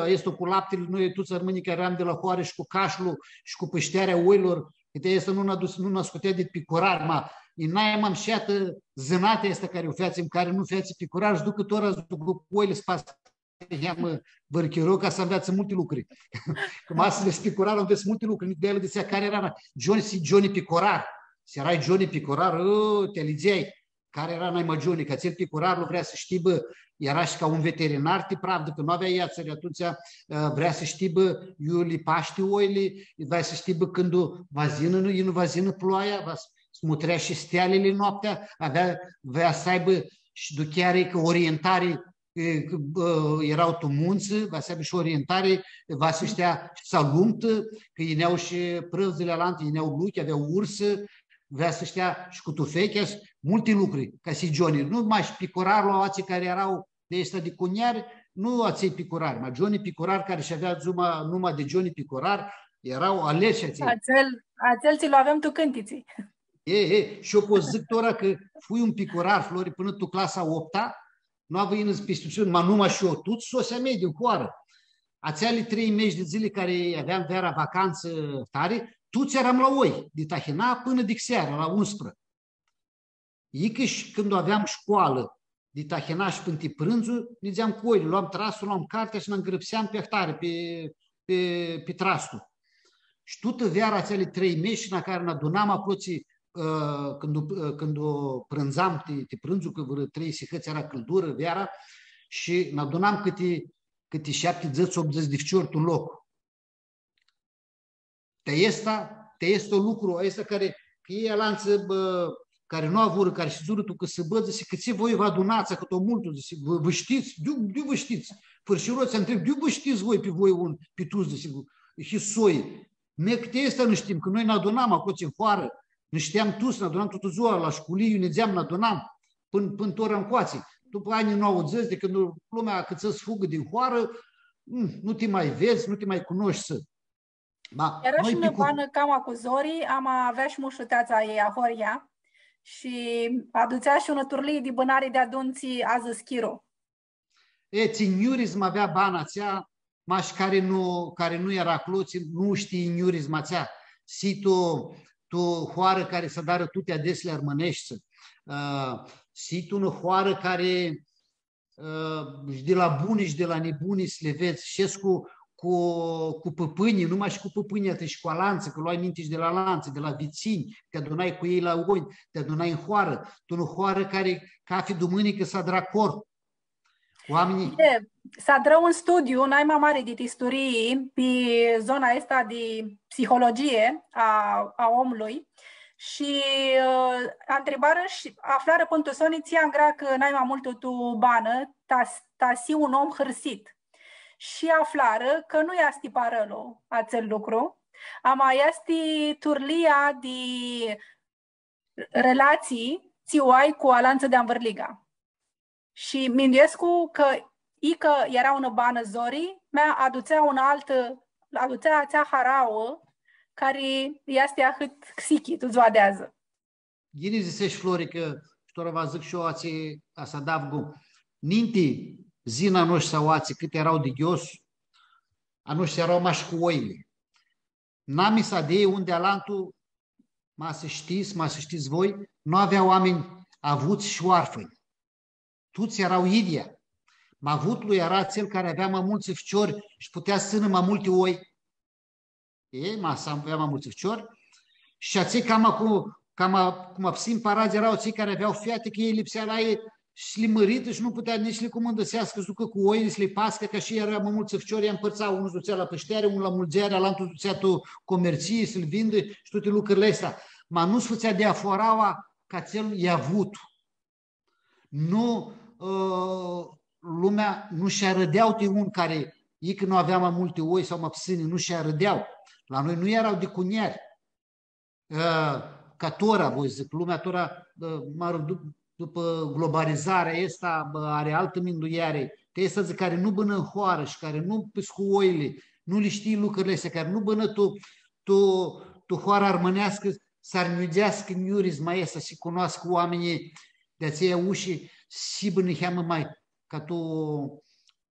Este cu laptele, noi tu țărmânii care eram de la hoare și cu cașlu și cu păștearea oilor, este nu născutea de picurar, Inaia m-am șeată zânate asta care o feați, care nu feați picurar și ducă tora, ducă oile spas vărchirou ca să înveață multe lucruri. Că masele spicurar înveți multe lucruri. De el zicea care era Johnny Picorar. Se erai Johnny Picorar, te ligeai. Care era mai Johnny, că țel Picorarul vrea să știi, era și ca un veterinar, te pravdă, că nu avea iațări, atunci vrea să știi, eu li paște oile, vrea să știi, când nu va zină ploaia, va smutrea și stealele noaptea, vrea să aibă și chiar că orientare erau tumunță, va să aibă și orientare, va să știa salumtă, că ineau și prăzile alante, ineau luchi, aveau ursă, vrea să știa și cu tufechea, multe lucruri, ca și Johnny. Nu mai și picurar la ații care erau de ăsta de cuniari, nu ații picurar, mai Johnny Picurar care și avea numai de Johnny Picurar, erau aleși ații. Acel ți-l avem tu cântiții. Și eu pot zic tora că fui un picurar, Flori, până tu clasa 8-a, nu avea în instituțiuni, numai și eu, tu sosea mea din coară. Ațeale 3 mesi de zile care aveam vera vacanță tare, toți eram la oi, de Tahina până de seara, la 11. Ică când aveam școală de Tahina și până prânzul, ne ziceam cu oile, luam trasul, luam cartea și ne îngrăpseam pe ahtare, pe trastul. Și toată veara ațeale 3 mesi în care ne adunam aproape când o prânzam te prânzul, că vreo 3 sihăți era căldură veara și ne adunam câte 7-8 de ficiori un loc. Te este un lucru ăsta care e lanță care nu a avut, care și zură tu că se bădă, și că ți voi vă adunați, că tot multul, vă știți, de vă știți. Fărșiroți, întreb, de vă știți voi pe voi pe tuzi, hisoi. Mec te este nu știm, că noi ne adunam acolo în foară, ne știam toți, ne adunam toată ziua la șculiu, ne zeam, ne adunam până toră în coații. După anii 90, de când lumea cât să-ți fugă din hoară, nu te mai vezi, nu te mai cunoști să. Era și în bană cam cu zorii, am avea și mușuteața ei, a horia, și aducea și o turlie de bânare de adunții azi schiro. Ținiurism avea bana țea, maș care nu era cloți, nu știi iniurism ațea. Si tu hoară care să dară tute adesle armănești. Si tu hoară care de la buni și de la nebuni să le vezi și cu păpânii, numai și cu păpânii și cu alanță, că luai minte și de la lanță, de la vițini, te adunai cu ei la oni, te adunai în hoară. Tu nu hoară care ca fi dumânică să dracor. Oamenii... S-a dră un studiu, n-ai mai mare de istorii, pe zona asta de psihologie a omului și a întrebară și aflară până sonii ți-a în greacă n-ai mai mult tu bană, ta si un om hârsit. Și aflară că nu i-a stiparălo acel lucru, ama este turlia de relații ți o ai cu alanță de învârliga. Și Minduescu că ică era una bană zorii, mea aducea ațea harauă care este ahât xichi, tu zoadează. Ghini zicești, Flori, că ștora vă zic și eu să adavgu, ninti zina noștri sau ații cât erau de ghios, a noștri erau mași cu oile. N-am să de unde alantul, ma să știți voi, nu aveau oameni avuți și oarfăi. Toți erau idia. Mavutul era cel care avea mai mulți ficiori și putea să țină mai multe oi. Avea mai mulți ficiori. Și acei cum abțin parazi erau cei care aveau fiate, că ei lipsea la ei și le mărită și nu putea nici le comandăsească, să ducă cu oile, să le pască, că și era mai mulți ficiori, i-am împărțau, unul ducea la pășteare, unul la mulgeare, altul ducea tu comerții, să-l vinde și toate lucrurile astea. Ma nu se făcea de aforaua ca cel i-a avut. Nu lumea nu și-a râdeau de un care, ei când nu aveam mai multe oi sau mai puține, nu și-a râdeau. La noi nu erau de cuniari. Ca tora, voi zic, lumea tora, după globalizarea asta, are altă minduiare. Te să zic, care nu bână în hoară și care nu pescu oile, nu le știi lucrurile astea, care nu bână tu hoara armânească, s-ar nudească în iurisma asta și cunoască oamenii de aceea ușii și bână cheamă mai, ca tu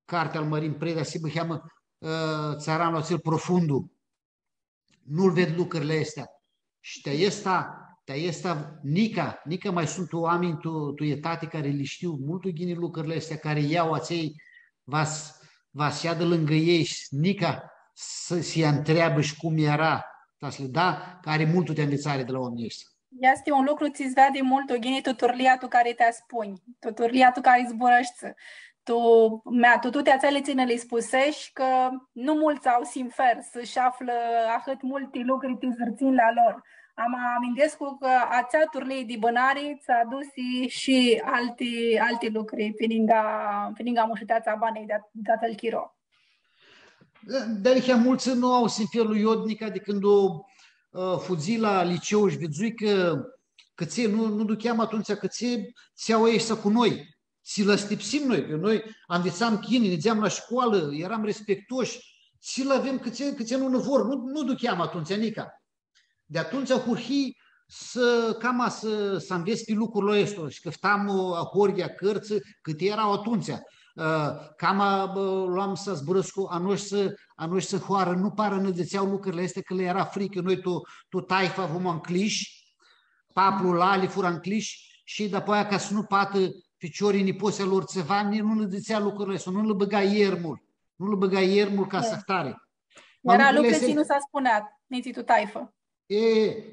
cartea al Mărin Preda, și bână cheamă țaranul acel profundul. Nu-l ved lucrurile astea. Și te esta Nica mai sunt oameni tu etate care le știu mult gini lucrurile astea, care iau acei vas șeadă lângă ei și Nica să-i întreabă și cum era, da, care are multă de învățare de la oamenii ăștia. Este un lucru ți-ți da de mult o gini tuturlia tu care te spuni, tuturlia tu care zburăști. Tu te ațele ține le spusești că nu mulți au simfer să-și află ahăt multe lucruri te zărțin la lor. Am amintesc că ațea turlei de bănare ți-a adus și alte lucruri fininga mușitața banei de atâl chiro. De-aia mulți nu au simferul iodnic, de când o fuzi la liceu și văzui că ție nu duceam atunci, că ți-au ei să cu noi. Și le stipsim noi, că noi învățam chinii, ne duceam la școală, eram respectoși, și le avem câte nu vor, nu duceam atunci, Nica. De atunci hurhi să înveți pe lucrurile astea și căftam ahorghia cărți câte erau atunci. Luam să zbrăscu, a noi să hoară, nu pară nădețeau lucrurile astea că le era frică. Noi tu taifa vom în cliș, paplul lali fura în cliș și după aia ca să nu pată ficiorii niposea lor ceva, nu nădețea lucrurile astea, nu le băga iermul. Nu le băga iermul ca să tare. Era lucrurile nu s-a spuneat, nici tu taifă.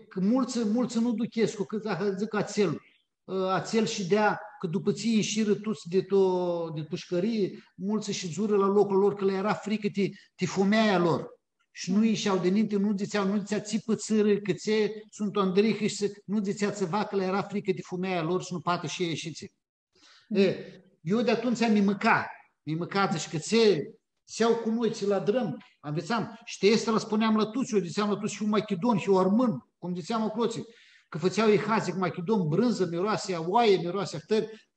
Că mulți nu duchesc cu cât zic ațel și dea, că după ții înșiră toți de pușcărie, mulți și zură la locul lor, că le era frică de fomeaia lor. Și nu ieșeau de ninte, nu zicea țipă țără, că sunt Andrei și nu zicea ceva, că le era frică de fomeaia lor și nu poate și ieșiți. Eu de atunci mi-am măcat și că ți-au cu noi, ți la drăm, învețam. Și te este răspuneam la tuți, eu ziceam la tuți și un machidon, și un armân, cum ziceam acloții, că făceau ei hazic machidon, brânză, miroase a oaie, miroase a ftări,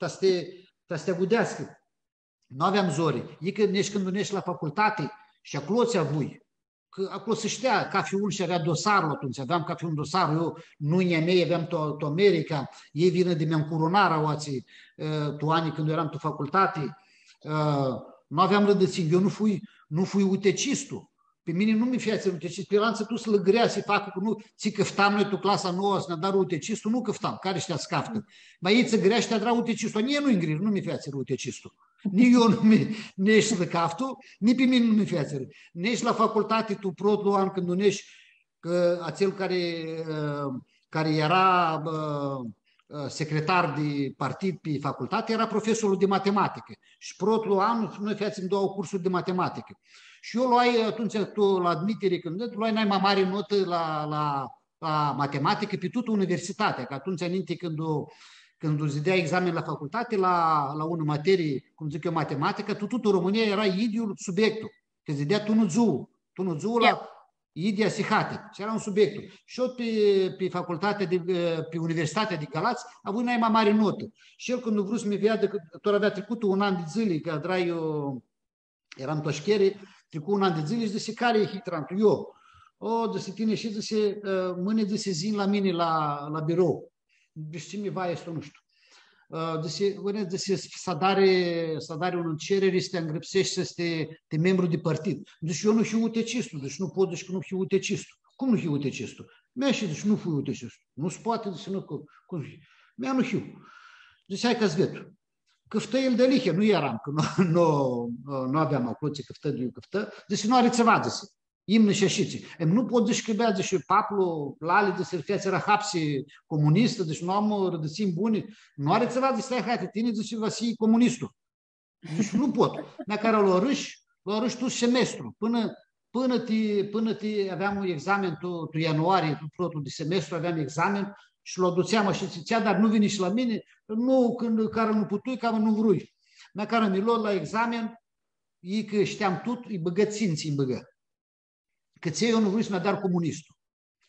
ta stea gudească. Nu aveam zori. E că când unești la facultate și acloții avui, că acolo se știa, ca fi unul și avea dosarul atunci, aveam ca fi un dosar, eu, nu în mei, aveam tu America, ei vină de mi-am curunara oații, tu ani când eram tu facultate, nu aveam rădățini, eu nu fui utecistul. Pe mine nu mi fie utecist, pe lanță tu să lăgrea, să facă că nu, ți căftam noi tu clasa nouă, să ne dar utecistul, nu căftam, care știa scaftă. Mai ei ți grea și te dra utecistul, nici nu îngrijă, nu mi fie utecistul. Nici eu nu ești să caftul, nici pe mine nu mi fie țără. Nici la facultate tu protlu an când unești că acel care era secretar de partid pe facultate era profesorul de matematică. Și protlu anul noi făceam două cursuri de matematică. Și eu luai atunci la admitere, când luai mai mare notă la matematică pe toată universitatea, că atunci înainte când îți dea examen la facultate, la ună materie, cum zic eu, matematică, totul România era idiul subiectul. Că îți dea tunul la idia sihate. Și era un subiectul. Și eu pe facultatea, pe Universitatea de Galați, avut mai mare notă. Și el când a vrut să-mi vadă, că tot avea trecut un an de zile, că eram toșchere, trecut un an de zile și zice, care e hitrantul? Eu. Zice, tine și zice, mâine zice, zin la mine la birou. Deci ce mi-va este, nu știu. Zice, să dare un cerere să te îngrăpsești să te membru de partid. Deci eu nu fiu utecistul, deci nu pot, deci că nu fiu utecistul. Cum nu fiu utecistul? Mea și deci nu fiu utecistul. Nu se poate, deci nu, cum fiu? Mea nu fiu. Deci hai că-ți ved. Căftă el de liche, nu eram, că nu aveam acolo ce căftă de eu căftă. Deci nu are ceva, zice. Imnă și așiți. Nu pot zici că bea, deci paplu, lale, de sărfeați era hapsi comunistă, deci nu am rădățini bune. Nu are ceva, de stai, hai, tine, zice, va fi comunistul. Deci nu pot. Dacă l-o râși tu semestru. Până te aveam un examen, tu ianuarie, tu protul de semestru, aveam examen și l-o duceam și zicea, dar nu vine și la mine, nu, când care nu putui, care nu vrui. mea care mi luat la examen, ei că știam tot, îi băgă ținții, îi băgă. Că ție eu nu vreau să mi-a dar comunistul.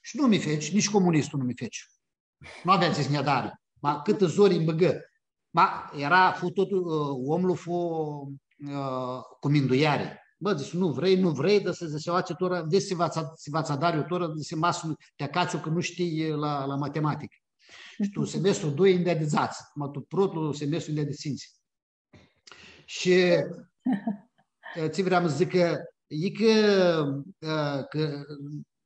Și nu mi feci, nici comunistul nu mi feci. Nu avea zis ne-a dar. Ma câtă zori îi băgă. Ma era totul, omul cu minduiare. Bă, zice, nu vrei, dar să se face toră, de se va dar o toră, de se masă te acați că nu știi la matematică. Și tu semestrul 2 îmi dea de zață, mă tu protul semestrul îmi dea de ținți. Și ți vreau să zic că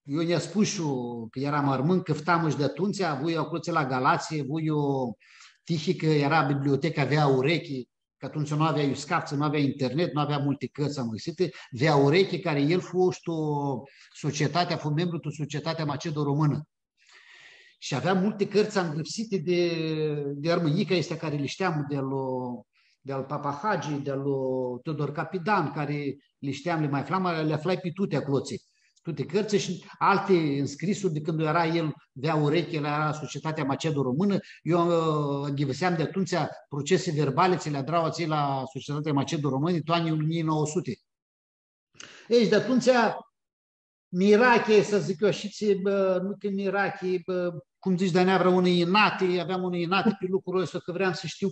eu ne-a spus și că eram armând căftamă și de atunci, voi acolo la Galație, voi o tihi că era biblioteca, avea urechi, că atunci nu avea iuscapță, nu avea internet, nu avea multe cărți am găsit, avea urechi care el fost societatea, fost membru de societatea macedo-română. Și avea multe cărți îngrăpsite de armânică este care le știam de al Papa Hagi, de al Teodor Capidan, care le știam, le mai aflam, le aflai pe toate acolo. Toate cărți și alte înscrisuri de când era el, avea ureche, el era societatea macedo-română. Eu ghivăseam de atunci procese verbale, ți le adrau la societatea macedo-română, în anii 1900. Ei, de atunci Mirache, să zic eu, și nu că Mirache, cum zici, dar neavă unei inate, aveam unei inate pe lucrul ăsta, că vreau să știu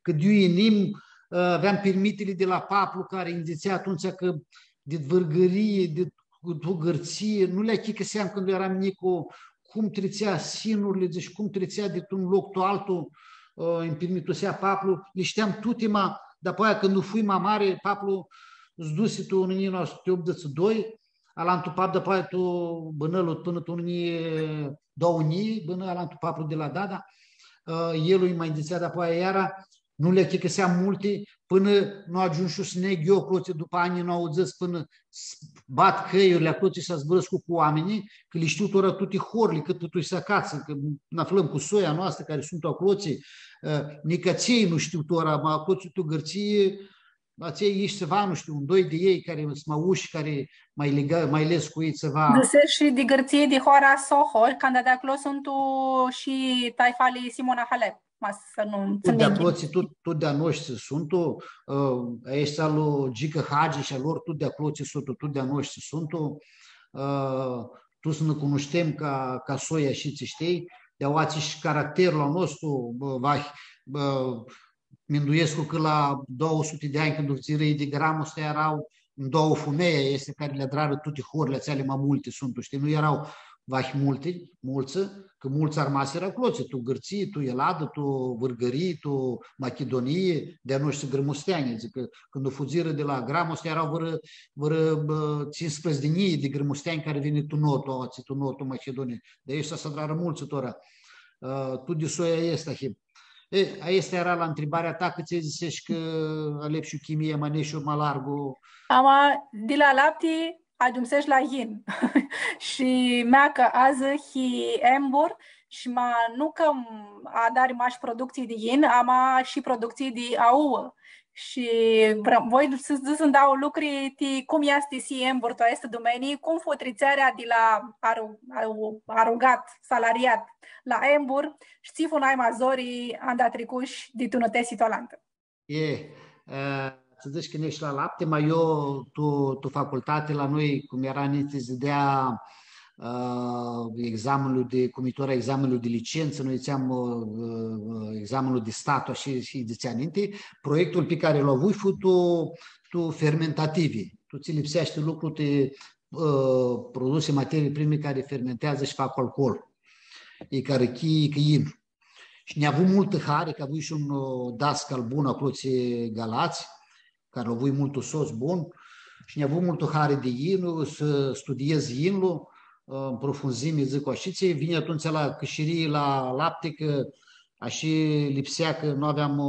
cât eu inim, aveam permitele de la Paplu, care indițea atunci că de vârgărie, de dugărție, nu le-a chicăseam când eram micu, cum trețea sinurile, deci cum trețea de un loc tu altul, în permitosea Paplu, le știam tutema, dar apoi când nu fui mai mare, Paplu îți duse tu în 1982, alantul pap de apoi tu bănălul până tu în 2000, bână alantul Paplu de la Dada, el îi mai indițea de apoi iara, nu le chicăseam multe, până nu ajung și să neg eu cloțe după anii 90, până bat căiurile acolo și să zbărăsc cu oamenii, că le știu toată toate horli, cât tu-i săcață, că ne aflăm cu soia noastră care sunt acolo, nicăței nu știu toată, mă acolo tu gărție, aței ești ceva, nu știu, un doi de ei care sunt mauși, care mai les cu ei ceva. Găsești și de gărție de Hora Soho, când de acolo sunt și taifali Simona Halep. Să nu tot de acolo, tot de-a noștri sunt, ești al lui Gică Hagi și al lor, tot de acolo sunt, tot de-a noștri sunt, tu să ne cunoștem ca soia și ți știi, de-a oați și caracterul nostru, Minduiescu că la 200 de ani când urțirăi de gramul ăsta erau în două fumeie, este care le drară toate horile ațele mai multe sunt, știi, nu erau mulți, că mulți armasi erau cloțe, tu Gărții, tu Eladă, tu Vârgării, tu Macedonie, de-a noștri grămusteani, zic că când o fuziră de la gramul ăsta erau vreo 15 de de grămusteani care vine tu notul Macedonie, de aici să drară mulți tora, tu de soia este, Asta era la întrebarea ta, că ți-ai zisești că alepșiu chimie, maneșiu, malargu. Ama de la lapte ajunsești la yin. Și mea că azi hi embur și nu că adari maș producții de yin, ama și producții de auă. Și voi să dau lucruri cum este si embur, to este domenii, cum fotrițarea de la arugat, salariat la embur, știi funai mazori andatricuși de tunătesi tolantă. Să zici că ești la lapte, mai eu, tu facultate la noi, cum era înainte să dea examenul de comitura examenul de licență, noi ziceam examenul de stat și ziceam înainte, proiectul pe care l-au avut tu fermentativi, tu ți lipsește lucrul de produse materii prime care fermentează și fac alcool, e care chii. Și ne-a avut multă hare, că a avut și un dascal bun acolo Galați, care a avut multul sos bun, și ne-a avut multă hare de inul, să studiez inul în profunzime, zic o așa, vine atunci la cășerie, la lapte, că așa lipsea, că nu aveam,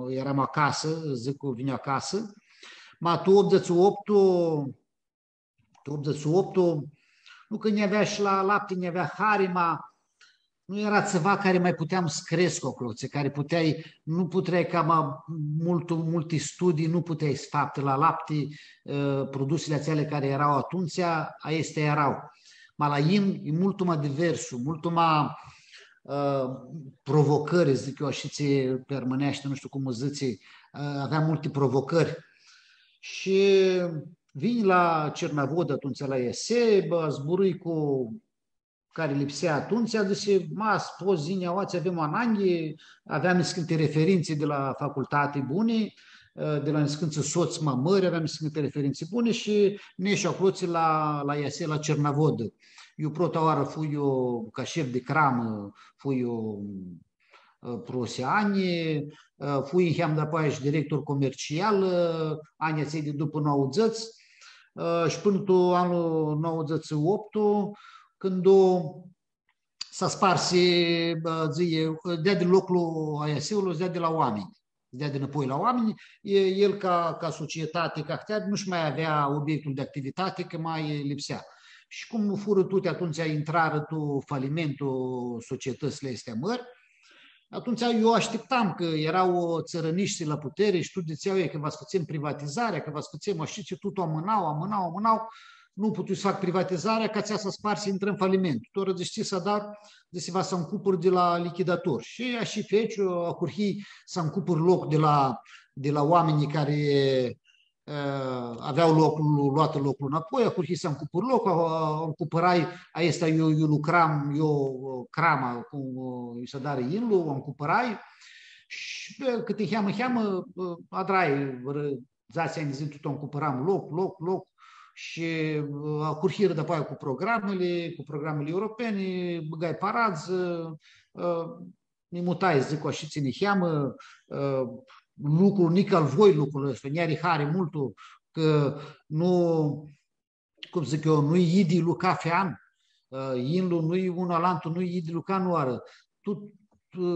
eram acasă, zic că vine acasă. Ma tu 88, nu că ne avea și la lapte, ne avea hare, nu era ceva care mai puteam să cresc o cloțe, care nu puteai ca multe studii, nu puteai să fapte la lapte, produsele ațele care erau atunci, acestea erau. Ma la in e mult mai diversul, mult mai provocări, zic eu, așa ți permânește, nu știu cum o zici, aveam multe provocări. Și vin la Cernavodă atunci la ESE, zburui cu care lipsea atunci, zice, poți zine, avem o ananghe, aveam scrise referințe de la facultate bune, de la scânță soți mamări, aveam scrise referințe bune și ne și acloți la ESE, la Cernavodă. Eu prota oară fui eu ca șef de cramă, fui eu proseani, fui în de și director comercial, anii ței de după 90 și până tu anul 98, când s-a spars, dea de locul ASE-ului, dea de la oameni. Dea de înapoi la oameni, el ca societate, ca activitate, nu-și mai avea obiectul de activitate, că mai lipsea. Și cum fură tu, atunci intrară tu falimentul societățile astea mări, atunci eu așteptam că erau țărăniști la putere și tu ziceau ei că vă sfățim privatizarea, că vă sfățim, știți ce, tot amânau, nu puteau să fac privatizarea, ca ți-a să spar să intră în faliment. Tot de știi să dar, de se va să încupăr de la lichidator. Și așa feciu, acurhi să încupăr loc de la oamenii care aveau luat locul înapoi, acurhi să încupăr loc, încupărai, aesta eu lucram, eu crama, cum îi să dare inlu, încupărai, și câte heamă, adrai, zați ani zi, tot încupăram loc, și curhiră de aia cu programele europene, băgai parazi, ne mutai, zic, așa ține heamă, lucrul, nici al voi lucrul ăsta, ne-are hare multul, că nu, cum zic eu, nu-i idi lui cafean, inlu nu-i un alantul, nu-i idi lui canuară,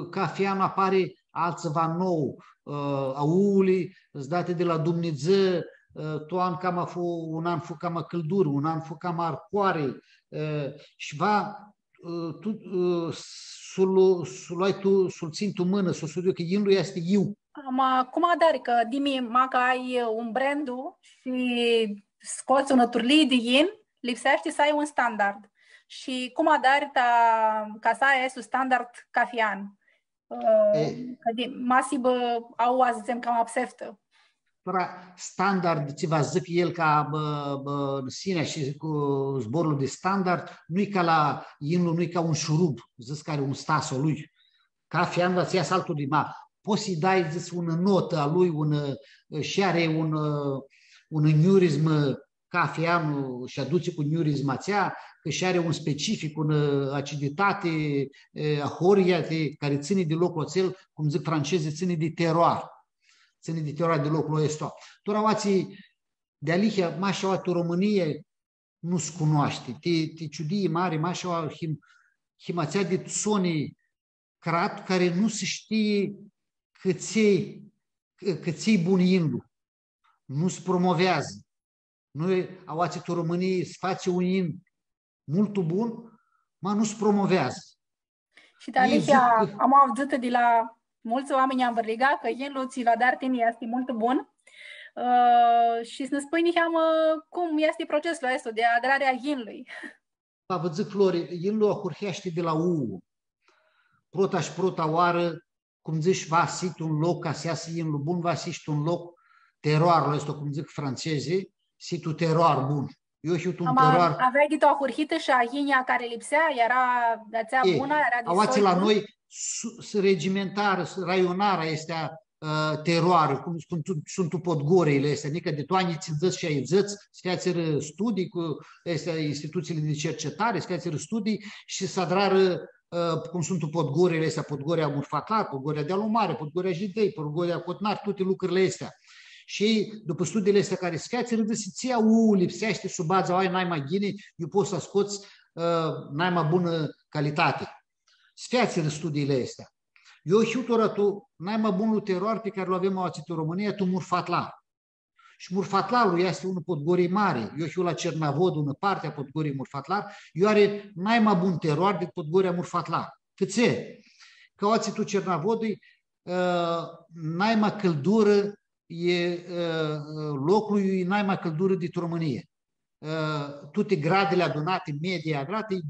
cafeanul apare altceva nou, auli, îți date de la Dumnezeu, tu an cam a fost un an fu cam căldură, un an fu cam arcoare și va tu sul țin tu mână, să studiu că inlu este eu. Cum adare că dimi maca ai un brandu și scoți un turlii de in, lipsește să ai un standard. Și cum adare ca să ai un standard cafian. Masiv au azem cam abseftă. Standard, ce va zic el ca sine și cu zborul de standard, nu-i ca la inlu, nu-i ca un șurub, zis care un staso lui. Cafian va ți ia saltul de ma. Poți să-i dai, zis, una notă a lui, și are un niurism cafianul și aduce cu niurism ațea, că și are un specific, o aciditate, ahoriate, care ține de locul acel, cum zic francezii, ține de teroar. Ține de teroare de locul ăsta. Torawații de alihia, mașaua tu Românie nu-ți cunoaște. Te ciudii mare, mașaua himațea de tsonii crat, care nu se știe câți bun inlu. Nu-ți promovează. Noi, awații tu Românie, îți face un in mult bun, ma nu-ți promovează. Și de alihia am auzit de la mulți oameni am vărligat că inlu ți la dartini este mult bun și să ne spui niheamă cum este procesul ăsta de aderarea inlui. Vă zic, Flori, inlu acurhește de la U. Prota și prota oară, cum zici, va sit un loc ca să iasă inlu bun, va sit un loc teroarul ăsta, cum zic francezii, sit un teroar bun. Eu și un teroar. Aveai de o curhită și a inia care lipsea, era de-ațea bună, era de awați la noi regimentară, raionarea este teroară, cum sunt podgoreile astea, adică de toani ținzăți și aizăți, sfeațără studii cu instituțiile de cercetare, sfeațără studii și să adrară cum sunt podgoreile astea, podgorea Murfatlar, podgorea de Alumare, podgorea Jidei, podgorea Cotnar, toate lucrurile astea. Și după studiile astea care sfeațără, de se ția, lipsește sub baza, n-ai mai ghine, eu pot să scoți n-ai mai bună calitate. Sfeațără studiile astea. Eu știu tu, n-ai mai bunul teroar pe care l avem ațit în România, tu Murfatlar. Și Murfatlarul este unul podgorii mare. Eu știu la Cernavod, una parte a podgorii Murfatlar, eu are n-ai mai bun teroar decât podgoria Murfatlar. Câțe? Că ațit tu Cernavodului, n-ai mai căldură, locul n-ai mai căldură de România. toate gradele adunate, media adunată, e 12,8,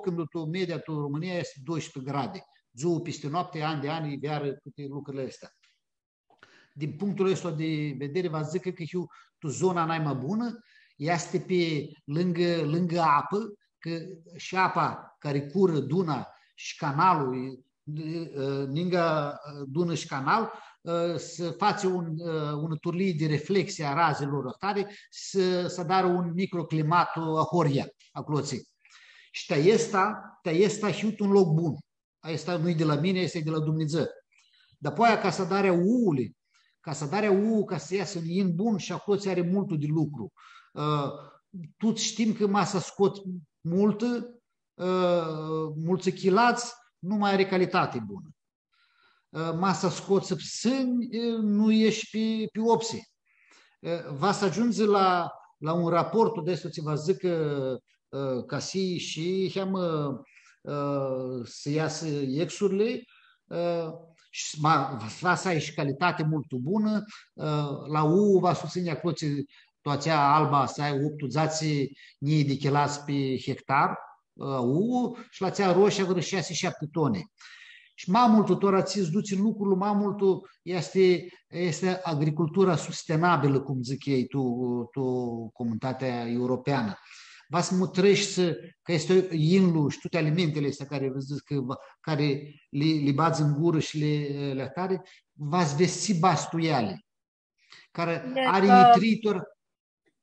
când media tu România este 12 grade. Ziua peste noapte, ani de ani, iară, toate lucrurile astea. Din punctul ăsta de vedere, vă zic că tu zona n-ai mai bună, este pe lângă apă, că și apa care cură Duna și canalul, lângă Dună și canal, să face un turlie de reflexie a razelor tare, să dară un microclimat a Horia, a cloții. Și ta și un loc bun. Asta nu e de la mine, este de la Dumnezeu. Dar apoi ca să darea uului, ca să iasă în bun și acolo are multul de lucru. Toți știm că masa scot mulți chilați, nu mai are calitate bună. Masa scot săpsâni, nu ieși pe opse. Va să ajunge la un raport de asta, ți vă zic ca și să iasă exurile, și va să ai și calitate mult bună, la U va susține acolo toate alba să ai 8 zații de chilați pe hectar, U, și la țea roșia vreo 6-7 tone. Și mai mult tot ați duci în lucrul, mai mult este agricultura sustenabilă, cum zic ei, tu comunitatea europeană. V-ați mutrești că este inlu și toate alimentele astea care le bați în gură și le care, v-ați vesti bastuiale, care are nitritor.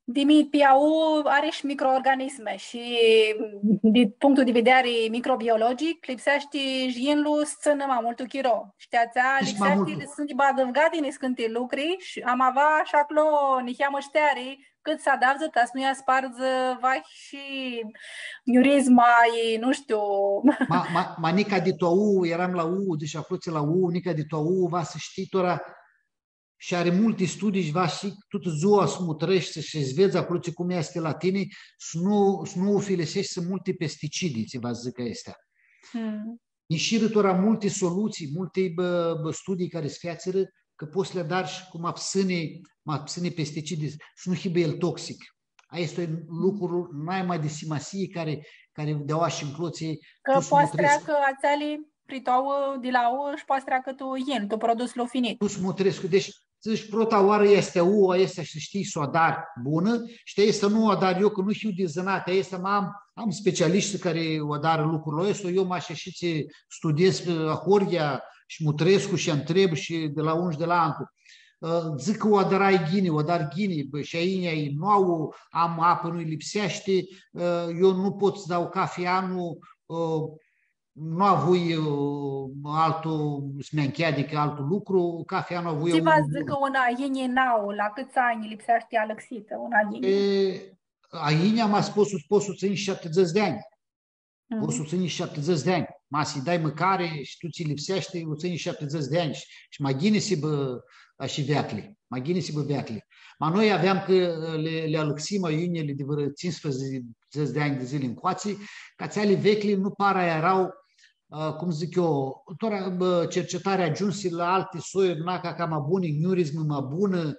Dimi, Piau are și microorganisme și din punctul de vedere microbiologic lipsește jinlu țână mai mult chiro. Știața, lipsește sunt badăvgati ne scânte lucruri și am avea așa acolo niheamă șteare cât să adavză, tas nu ia sparză vai și miurisma, nu știu. Ma nica de tou, eram la U, deci afluți la U, nica de tou, va să știi tora. Și are multe studii și va și tot ziua să mutrești și îți vezi acolo cum este la tine, să nu folosești multe pesticide, ți vă zic că este. Și rătora multe soluții, multe studii care se faceră, că poți le da și cum abține pesticide, să nu fie el toxic. Asta e lucru mai de simasie care deau și în cloții. Că poți treacă ațalii pritau de la U și poți treacă tu produs lo finit. Tu smutresc, deci zici, prota oară este ua, este să știi să o dar bună, și este nu o dar eu, că nu știu de zânate, este am specialiști care o dar lucrurile ăsta, eu m-aș și ce studiez pe Horia și Mutrescu și întreb și de la unul și de la altul. Zic că o darai ghini, o dar ghini, și aici nouă, am apă, nu-i lipsește, eu nu pot să dau cafea, nu avui altul smenchea decât altul lucru, cafea nu avui. Ce vă zic că una ienie nau, la câți ani lipsește alăxită, una ienie? Ainia m-a spus să țini 70 de ani. Poți să țini 70 de ani. Să-i dai mâncare și tu ți lipsește, o țini 70 de ani. Și mai ghine-se și veacli. Mai ghine-se veacli. Ma noi aveam că le alăxim aiunile de vreo 15 de ani de zile încoace, ca țeale vechli nu para erau, cum zic eu, cercetarea ajunsă la alte soiuri, naca ca mai bune, ignorism mai bună,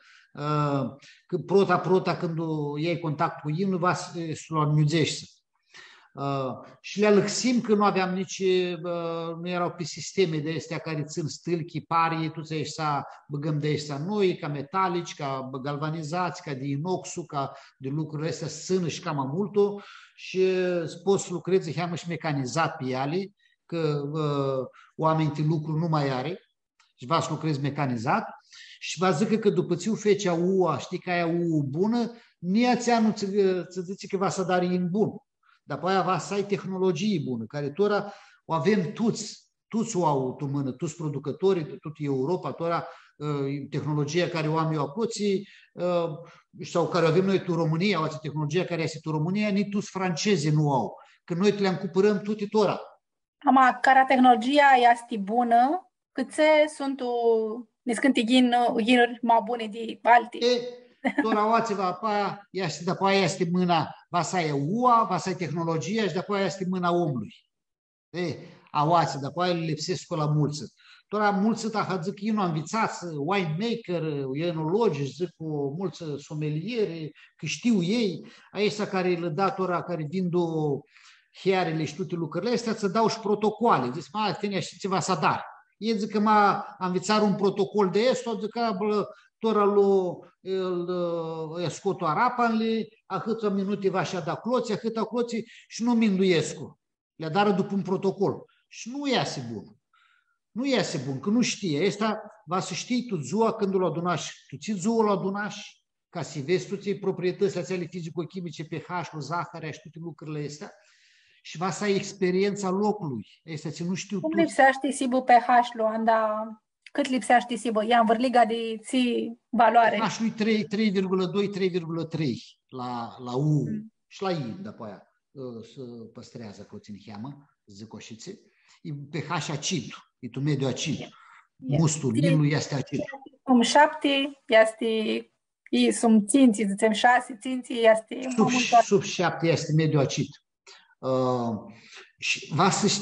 că prota când iei contact cu ei, nu va să-l anugești. Și le alăxim că nu aveam nu erau pe sisteme de astea care țin stâlchi, parii, tu ți-ai să băgăm de astea noi, ca metalici, ca galvanizați, ca de inoxul, ca de lucrurile astea sână și cam multul, și poți să lucrezi și mecanizat pe ele, că oamenii de lucru nu mai are, și va să lucrezi mecanizat, și va zică că după ți-u fecea ua, știi că aia ua bună, nia ți-a nu ți zice că va să dar în bun. Dar apoi va să ai tehnologie bună, care tora o avem toți o au tu mână, toți producătorii, tot Europa, tora tehnologia care o am eu aproții, sau care avem noi tu România, o tehnologia care este tu România, nici toți francezi nu au, că noi le-am cumpărăm toate tora. Ama, care tehnologia este bună, câte sunt ginuri mai bune de alte. Tora oațeva, după aia este mâna, va să ai ua, va să ai tehnologia și după aia este mâna omului. A oață, după aia le lipsesc la mulță. tora mulți ta zic eu nu am învățat winemaker, enologi, zic cu mulți somelieri, că știu ei, aici care le da tora care vindu hiarele și toate lucrurile astea, să dau și protocoale. Zic, tine și ceva să dar. Ei zic că am învățat un protocol de asta, zic că tora îl scot o arapanle, a câtă minute va și-a da cloții, a câtă cloții și nu minduiescu. Le dară după un protocol. Și nu iese bun. Nu iese bun, că nu știe. Asta va să știi tu ziua când îl adunași. Tu ții ziua îl adunași ca să vezi toate proprietățile ale fizico-chimice, pH-ul, zahărea și toate lucrurile astea. Și va să ai experiența locului. Asta ți nu știu. Cum lipsește Sibu pH-ul, Anda? Cât lipsește Sibu? Ia în vârliga de ții valoare. pH-ul e 3,2-3,3 la U și la I, după aia se păstrează că o țin cheamă, zic oșițe. E pH acid, e tu mediu acid. Mustul, inul este acid. 7 este, sunt ținții, zicem 6 ținții, este sub 7 este mediu acid.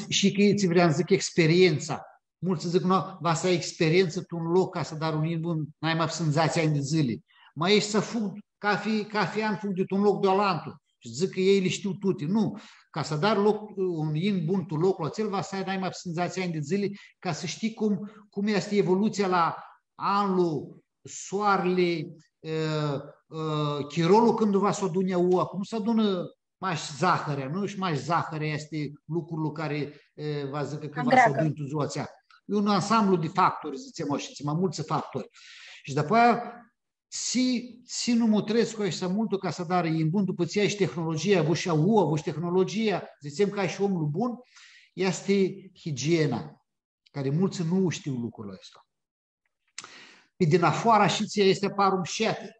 Și că ți vreau să zic experiența. Mulți zic, nu, va să ai experiență tu un loc ca să dar un bun, n-ai mai senzația ani de zile. Mai ești să fug, ca fi an fug de un loc de altul. Și zic că ei le știu toate. Nu, ca să dar un in bun tu locul acel, va să ai n-ai mai senzația ani de zile, ca să știi cum este evoluția la anul, soarele, chirolul când va să adune ua, cum să adună mai zahărea, nu? Și mai zahărea este lucrul care va zic că va să adune tu ziua țea. E un ansamblu de factori, zicem așa, mai mulți factori. Și după aia, si nu mutresc cu așa mult ca să dar în bun după ție și tehnologia, vă și ua, vă și tehnologia, zicem ca și omul bun, este higiena, care mulți nu știu lucrul ăsta. Pe din afară și ție este parum șete.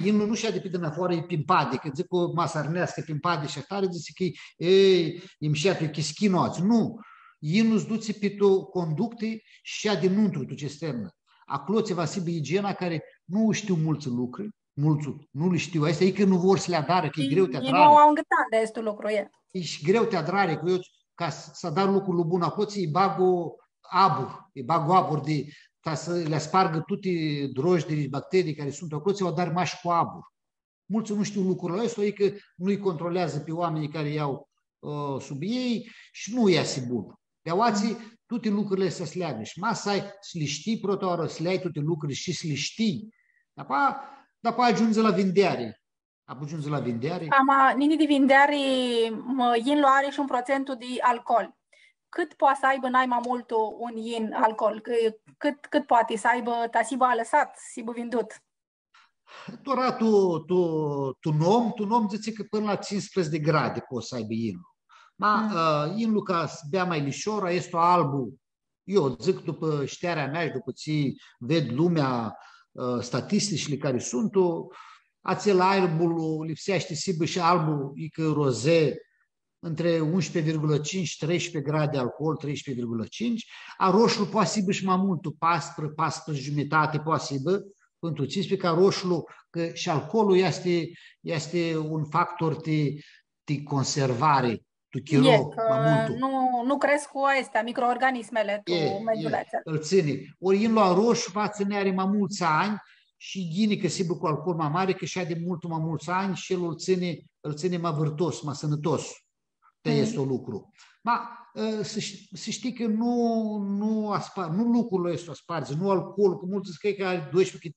Inul nu șede pe din afară, e pimpade, că zic o masă arnească pimpade și așa, zice că e mșetul chischinoați. Nu. Inul îți duce pe tu conducte și șea dinăuntru tu ce sternă. Acolo ți va fi igiena care nu știu mulți lucruri, mulți nu le știu. Asta e că nu vor să le adară, că e greu te adrare. Ei nu au îngătat de este lucru, e. E și greu te adrare, că eu, ca să dar lucrul bun acolo, îi bag o abur, ca să le spargă toate drojdele, bacterii care sunt acolo, ți-o dar mai și cu abur. Mulți nu știu lucrurile astea, e că nu-i controlează pe oamenii care iau sub ei și nu iese bun. De oații, toate lucrurile astea se leagă. Și să ai, să le știi protoară, să le ai toate lucrurile și să le știi. După ajunge la vindeare. Ajunge la vindeare. Nini de vindeare, inul are și un procentul de alcool. Cât poate să aibă mai mult un in alcool? Cât poate să aibă, ta si a lăsat, si vândut? Tora tu nom zice că până la 15 de grade poți să aibă inul. Inul ca să bea mai lișor, este albul. Eu zic după șterea mea și după ce ved lumea, statisticile care sunt, acel albul lipsește sibă și albul, e că roze, între 11,5-13 grade alcool, 13,5, a roșul poate să și mai mult, 14 jumătate poate să pentru 15, ca roșul, că și alcoolul este un factor de conservare, tu chilo, mai mult. Nu cresc cu astea, microorganismele, îl ține. Ori în la roșu va ține are mai mulți ani și ghini că sibă cu alcool mai mare, că și-a de mult mai mulți ani și el îl ține mai vârtos, mai sănătos. Este un lucru. Să știi că nu lucrurile astea sparge, nu alcoolul, că mulți zic că are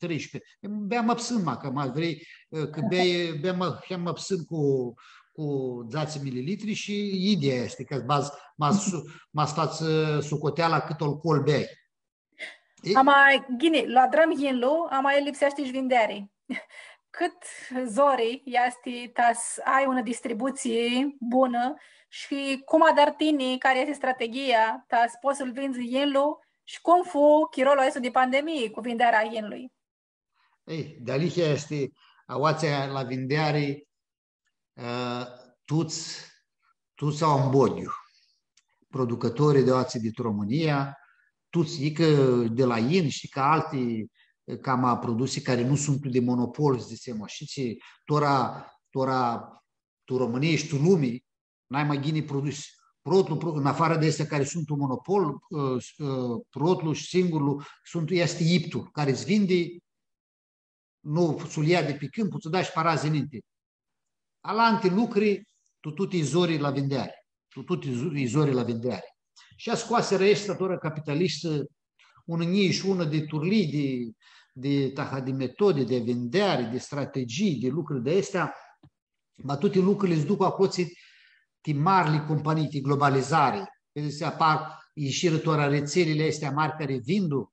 12-13. Beam absânt, că mai vrei, că beam absânt cu 10 mililitri și ideea este că m-a stat socoteala cât alcool bei. La drăm hinlu, mai lipsește și vinderii. Cât zori este să ai o distribuție bună și cum adar tine, care este strategia, să poți să-l vinzi inlu și cum fu chirolul ăsta de pandemie cu vinderea inlui? De aici este aoația la vindeare toți au în bodiu. Producătorii de oațe din România, toți, că de la in și ca alte cam produse care nu sunt de monopol, zicem așa, tu România și tu lumii, n-ai mai ghini produs Protlu, în afară de astea care sunt un monopol, Protlu și singurul este Iptul, care îți vinde, nu ți-l ia de pe câmp, ți-o dai și parazi înainte. Alante lucri, tu tutti izori la vendere. Tu tutti izori la vendere. Și a scoaseră ăștia toră capitalistă unii și una de turlii, de metode, de vendere, de strategii, de lucruri de astea, ma toate lucrurile îți duc acolo de mari companii de globalizare. Pentru că apar ieșirătoare rețelele astea mari care vindu,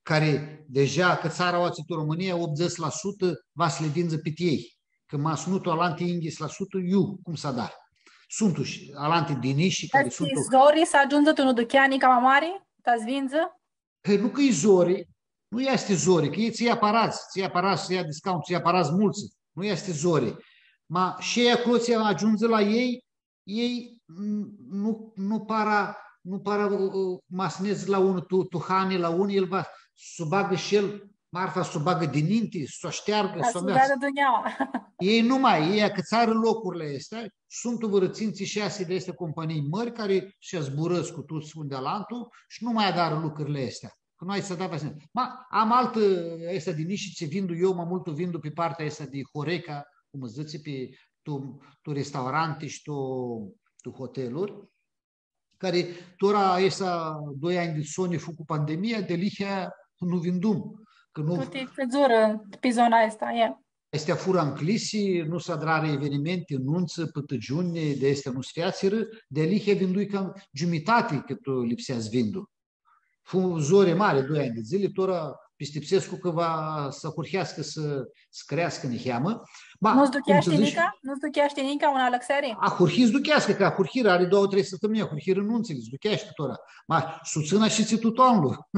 care deja că țara o ațit România, 80% va să le vinză pe ei. Că masnutul alante ingis la sută, cum să dar. Sunt alante diniși care sunt... Zori să ajungă tu nu ducheanii ca mare? Ta-ți vinză? Păi nu că e zori, nu este zori, că ei ți-i aparați, ți-i discount, ți-i aparați mulți. Nu este zori. Ma și ei acolo ți ajunge la ei nu para masnezi la unul, tu hani la unul, el va subagă și el, marfa subagă din inti, s-o șteargă, s-o meargă. Ei ei că țară locurile astea, sunt vărăținții 6 de aceste companii mari care și zburăsc cu toți unde alantul și nu mai adară lucrurile astea. Că nu ai să dai pe am altă asta din niși ce vindu eu, mult vindu pe partea asta de Horeca, cum îți zice, pe tu restaurante și tu hoteluri, care tora asta 2 ani de Sony fu cu pandemia, de lihea nu vindum. Că nu... Tu te zură pe zona asta, Astea fură înclisi, nu se adrare evenimente, nunță, pătăgiuni, de astea nu sfiațiră, de lihea vindui cam jumătate cât lipseați vindu. Fu zore mare, 2 ani de zile, tora Pistipsescu că va să hurhească să crească neheamă. Nu-ți ducheaște nica una lăxărie? A hurhi duchească, că a hurhiră are 2-3 săptămâni, a hurhiră nunțele, îți ducheaște tora. Ma, suțână și ți tutonul.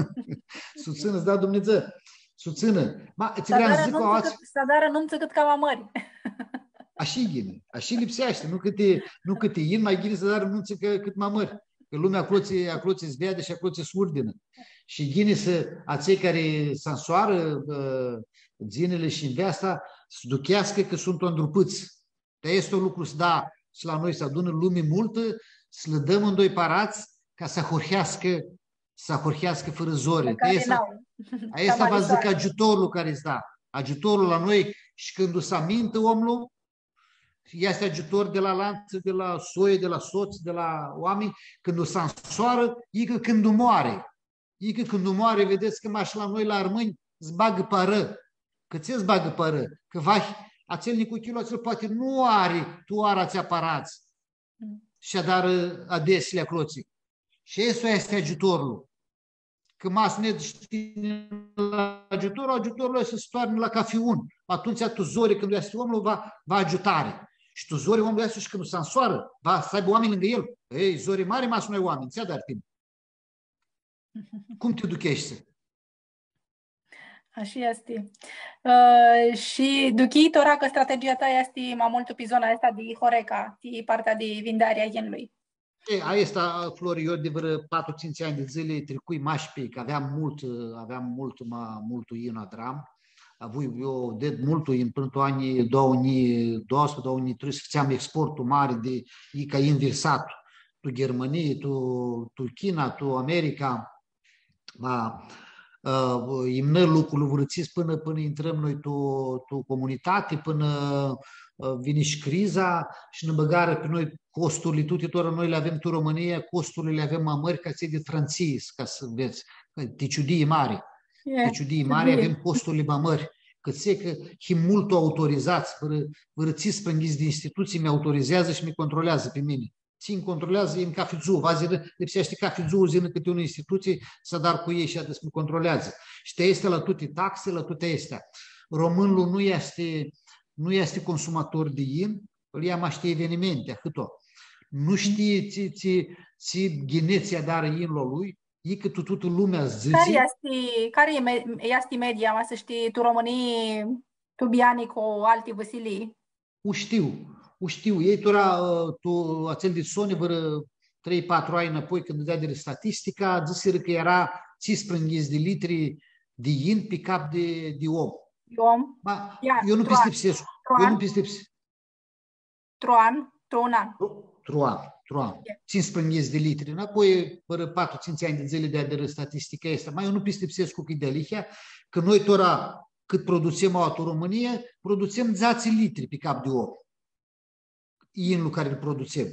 Suțână, îți da Dumnezeu. Suțână. Ma, ți vreau să zic o altă... Să dară nunță cât cam mări. Așa ghine, așa lipsește, nu câte in, mai ghine să dară nunță cât mai mări. Că lumea acolo ți vede și acolo ți surdină. Și ghine a cei care se însoară zinele și în asta, să duchească că sunt îndrupâți. Dar este un lucru să da și la noi să adună lume multă, să le dăm în 2 parați ca să hurhească fără zore. Asta va zic ajutorul care îți da. Ajutorul la noi și când se aminte omul, este ajutor de la lanț, de la soie, de la soți, de la oameni, când o să însoară, e că când moare. E că când moare, vedeți că mași la noi la armâni, îți bagă pără. Că ți-ți bagă pără. Că acel nicuchilul, acel poate nu are, tu ați aparați. Și dar adesile acloții. Și asta este ajutorul. Că mas ne știe la ajutorul să se toarne la cafiun. Atunci tu zori, când este omul, va ajutare. Și tu zori omul ăsta și când se însoară, va să aibă oameni lângă el. Ei, zori mare, mas noi oameni, ți-a dar timp. Cum te duchești? Așa este. Și duchitora că strategia ta este mai mult pe zona asta de Horeca, de partea de vindare a genului. Asta, Flori, eu de vreo 4-5 ani de zile trecui mașpi, că aveam mult in dram. Eu de mult în până anii 2012-2013 făceam exportul mare de ca inversat. Tu Germania, tu China, tu America. Imnă lucrul vărățiți până intrăm noi tu comunitate, până vine și criza și ne băgară pe noi costurile, tuturor noi le avem tu România, costurile le avem mai mari ca ții de Franțis, ca să vezi, de ciudii mari. De ciudii mari avem costurile mai mari. Că ți că mult autorizați, vărățiți prândiți de instituții, mi autorizează și mi controlează pe mine. Ți-mi controlează, e-mi cafețu, lipsește cafețu, zină câte o instituție, să dar cu ei și atât mi controlează. Și te este la toate taxe, la toate astea. Românul nu este consumator de in, îl ia mai știe evenimente, atât-o. Nu știe ți ghineția dară in la lui, e că toată lumea zice... Care este media, mai să știi, tu românii, tu bianii cu alte Vasilii? O știu. Ei tu acel de Sony, vreo 3-4 ani înapoi, când dădea de statistica, ziseră că era 15 de litri de in pe cap de om. Eu nu pistepsesc. Troan? Troa. 15 de litri. Înapoi, fără 4-5 ani de zile de aderă statistica asta. Mai eu nu pistepsesc cu idealihia, că noi tora, cât producem auto în România, producem 10 litri pe cap de om. Inul care îl producem.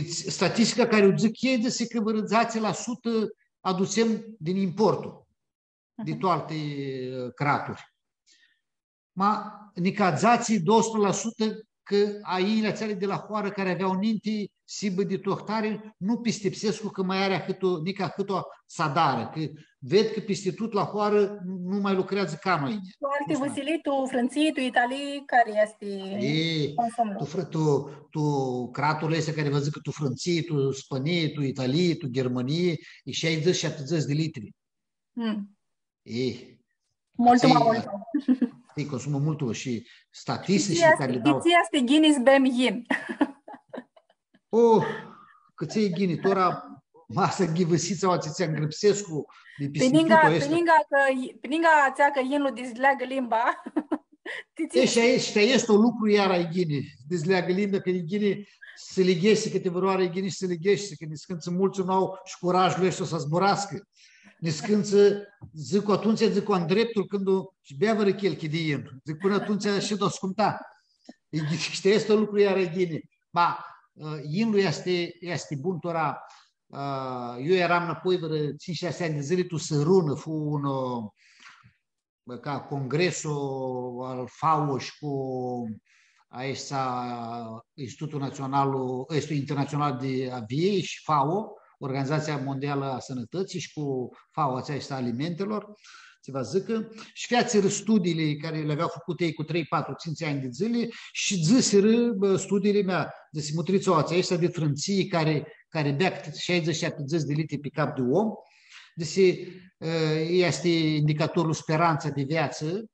Statistica care o zic ei este că vreo 10% aducem din importul, de toate craturi. Ma, nicazații 200% că aiile țării de la hoară care aveau ninte sibă de tohtare nu pistepsesc că mai are cât o sadară, că ved că peste tot la hoară nu mai lucrează ca noi. Tu alte Vasile, tu Franții, tu Italii, care este consumul? Tu craturile astea care vă zic că tu Franții, tu Spanie, tu Italii, tu Germanie, e 60-70 de litri. Mult mai mult. Ei consumă mult și statistici care le dau. Ție este Guinness bem yin. Că ți-e Guinness, tora masă ghivăsița o ți-ți îngrăpsescu de pistiputul ăsta. Peninga țea că yin-ul dezleagă limba. Și este un lucru iar ai Guinness, dezleagă limba, că e Guinness se lighește, că te văroare Guinness se lighește, că niscânță mulți nu au și curajul ăsta să zburască. Niscânță, zic atunci, zic în dreptul când și bea vără chelchi de yin. Zic până atunci și do scumta. Și este un lucru iar ai Guinness. Ma, yin-ul este bun, tora. Eu eram înapoi vreo 5-6 ani de zile, tu să rună, fu un ca congresul al FAO și cu Institutul Internațional de Aviei și FAO, Organizația Mondială a Sănătății și cu FAO aceasta alimentelor, se va zică, și fiați studiile care le aveau făcut ei cu 3, 4, 5 ani de zile și ziseră studiile mea, de simutrița aceasta de frânții care bea 60-70 de litri pe cap de om. Deci este indicatorul speranța de viață,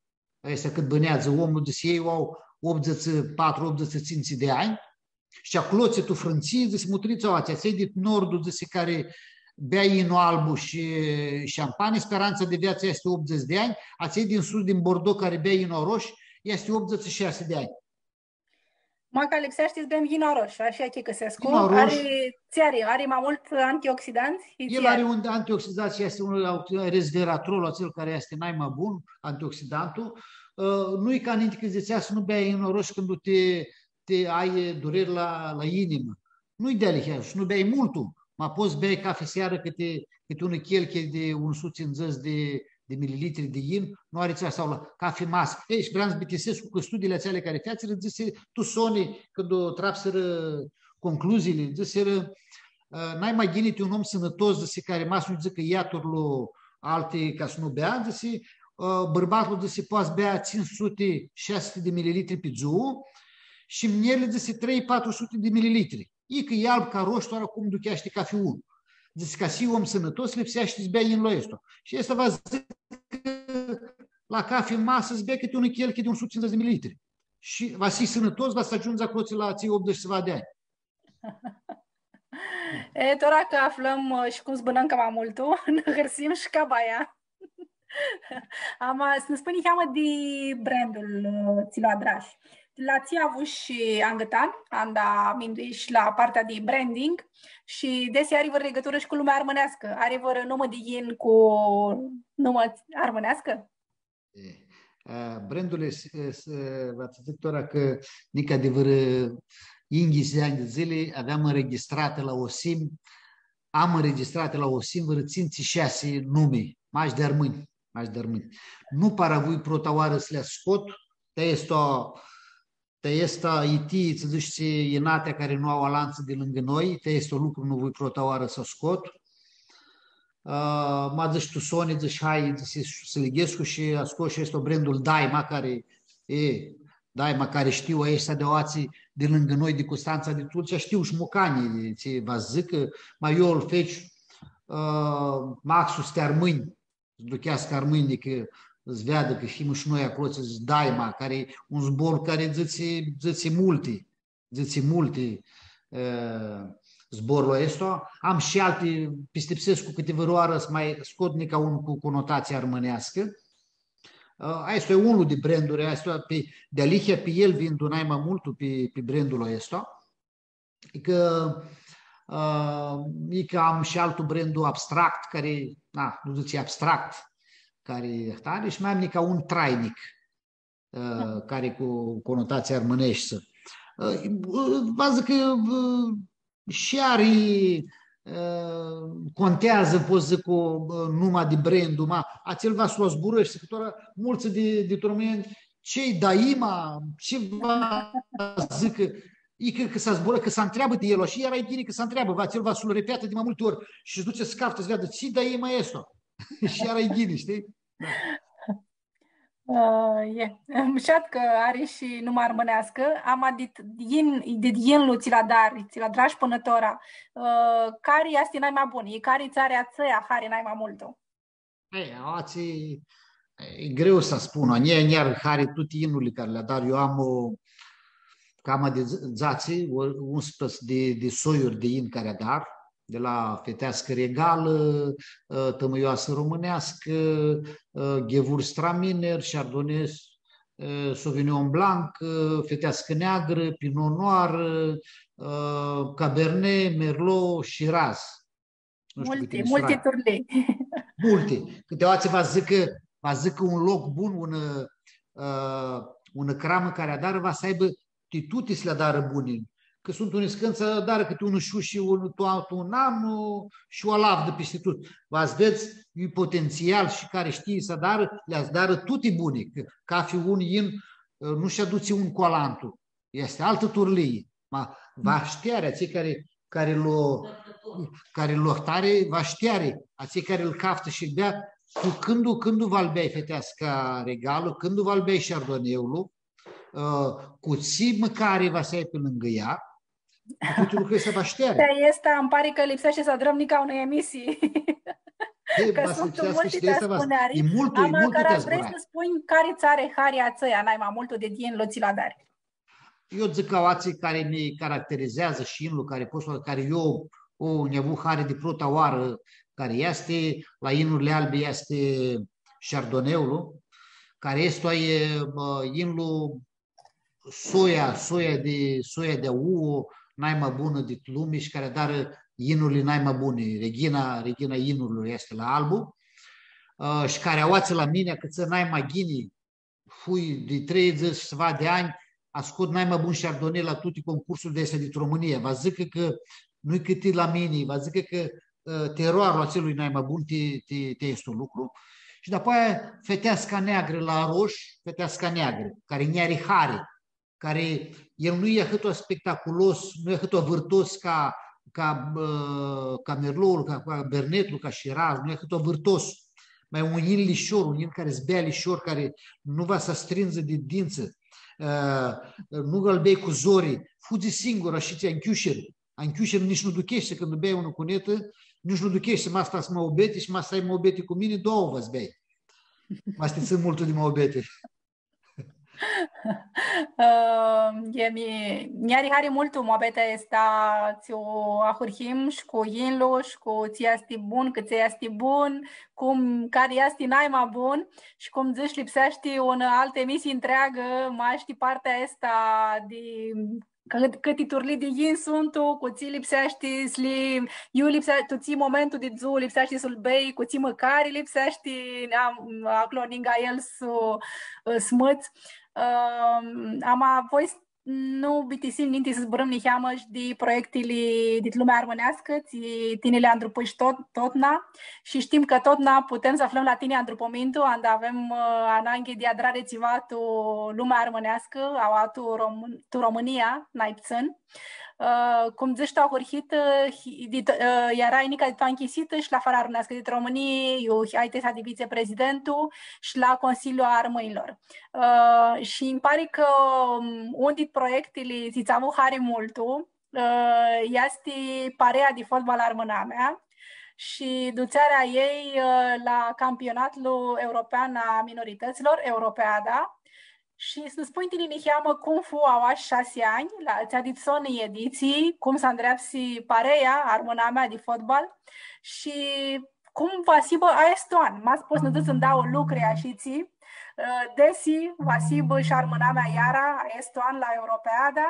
este cât bânează omul, deci ei au 84-85 de ani și acolo tu frânții, deci mutrița aceea, de nordul, deci care bea inul albu și șampanie, speranța de viață este 80 de ani, aceea din sud, din Bordeaux, care bea inul roș, este 86 de ani. Maca lipsește bem ghina roșu, așa că se ascult. Are mai mult antioxidanți? El are un antioxidant și este un resveratrol, acel care este mai bun, antioxidantul. Nu e ca înainte că zicea să nu bei în roșu când te ai dureri la inimă. Nu-i de și nu bei multul. Mă poți bei cafea seară câte un chelche de 150 de mililitri de yin, nu are cea sau la cafe masă. Ei, și vreau să bitesesc cu studiile acelea care feațără, zise, tu soni, când o trapsără concluziile, zise, n-ai mai ghinit un om sănătos, zise, care masă nu zică iaturul alte ca să nu bea, zise, bărbatul, zise, poate bea 500-600 de mililitri pe zi și mierele, zise, 300-400 de mililitri. E că e alb ca roșu, doar acum ducheaște cafeul. Deci, ca și om sănătos, lipsește să bea în lui ăsta. Și ăsta va zice că la cafe masă să bea câte un chelche de 150 de mililitri. Și va fi sănătos, va să ajunge acolo la ții 80 de ani. E, tora că aflăm și cum zbânăm ca mai multul, ne hărsim și ca baia. Să ne spune cheamă de brandul ți-l adrași. L-ați avut și angătan, anda minduiși la partea de branding și desi are vă legătură și cu lumea armânească. Are vă numă de yin cu numă armânească? Brandul v-ați zic tora că nici adevăr inghiși de ani de zile aveam înregistrate la OSIM, am înregistrate la OSIM vă ținți 6 nume, mași de armâni. Nu paravui protaoară să le scot, te este iti, să zici, inatea care nu au alanță de lângă noi, te este o lucru, nu voi protaoară să scot. Mă zici tu Sony, zici hai să leghescu și a scos și este o brandul Daima care știu ăștia de oații de lângă noi, de Constanța, de Tulcea, știu și mocanii, ți vă zic, mai eu îl feci Maxul stea armâni, duchească armâni, că îți vedă că fim și noi acolo, Daima, care e un zbor care zice multe zborul ăsta. Am și alte, pistepsesc cu câteva roară, să mai scot ca unul cu conotație armânească. Asta e unul de branduri, de Alihia pe el vindu mai mult pe brandul ăsta. E că e că am și altul brandul Abstract, care, nu zice abstract, care are și mai am ca un trainic, care cu conotație armânești. Vă zic că și are contează, pot zic, numai de brandul, acel va să o zbură și mulți de turmeni, ce-i daima, ce va zică, e că s-a zburat, că s-a întreabă de el, și era bine că s-a întreabă, acel va să-l repetă de mai multe ori și își duce scaftă să vadă, ce daima este și era bine, știi? Da. Mșat că are și numai armânească. Am dit jen ți la dragi până tora. Care este mai bun? E care țarea țăia, care mai multă? E greu să spun. Niar care tot inurile care le-a dar. Eu am cam de zații, 11 de soiuri de in care a dar, de la fetească regală, tămâioasă românească, ghevur straminer, chardonnay, sauvignon blanc, fetească neagră, pinot noir, cabernet, merlot și raz. Multe turlei. Multe. Câteodată va zică un loc bun, una cramă care adară, va să aibă tituti să le adară bune. Că sunt unii scânți adară câte unul șu și un an și o alav de peste tot. V-ați vedeți, e potențial și care știe să adară, le adară tuti bune. Că ca fi un in, nu și aduce un cu alantul. Este altă turlie. Va știare, cei care l-o tare, va știare, cei care îl caftă și îl bea, când va-l beai fetească regală, când va-l beai chardonnay-ul, cu ții măcare va să ai pe lângă ea, cu toate lucrurile se va știare. Asta îmi pare că lipsește să drămnica unei emisii. Că sunt multe te spuneari. E mult care vrei să spui care țare haria țăia, n-ai mai multul de din loții la dare. Eu zic că ații care ne caracterizează și inul, care eu ne avut hare de prota oară, care este, la inurile albe este chardonnay-ul, care este inul soia de uo, n-ai mai bună de lume și care dară inurile n-ai mai bune. Regina inurilor este la albu și care auață la mine că ță n-ai mai ghini fui de 30 și ceva de ani a scot n-ai mai bun chardonnay la toate concursurile de astea din România. Va zică că nu-i cât e la mine, va zică că teroarul acelui n-ai mai bun te este un lucru. Și după aia feteasca neagră la roș, feteasca neagră, care ne-are hare, care el nu e atât spectaculos, nu e atât vârtos ca merloul, ca bernetul, ca șiraz, nu e atât vârtos. Mai un in lișor, un in care zbea lișor, care nu va să strânză de dință, nu îl bei cu zorii, fugi singur, așa ți-a închiușeri nici nu duchește când bei unul cu netă, nici nu duchește, mă asta să mă obete și mă stai mă obete cu mine, două vă bei. Mă stiți mult de mă obete. Njari hari multu mobeta esta țio ahurhim și cu inlu și cu ți asti bun, că ți asti bun, care asti n-ai mai bun și cum zici lipsești o altă emisie întreagă, mai știi partea asta de câte turli de yin sunt tu, cu ții lipsești slim, tu ții momentul de zu, lipsești să-l bei, cu ții măcari lipsești acolo ninga el smâți. Am avut nu bitisim ninti să zburăm ni cheamă de proiectele de lumea armânească, tinele andrupuși totna și știm că totna putem să aflăm la tine andrupomintu, and avem ananghe de adrare țivatu lumea armânească, au tu România, naipțân. Cum zici tu, ahurhit, era inica de închisită și la fara armânească de România, eu ai să divize prezidentul și la Consiliul Armăilor. Și îmi pare că un din proiectele ți-a avut hare multul, este parea de fotbal armâna mea și ducerea ei la campionatul european a minorităților, Europeada. Și să spui tine niheamă cum fu au 6 ani, ți-a dit sonii ediții, cum s-a îndreapsi parea, armâna mea de fotbal și cum va sibă aestoan. M-a spus să-mi dau lucruri și ții, Desi, Vasibă și Armânamea Iara, Estoan la Europeada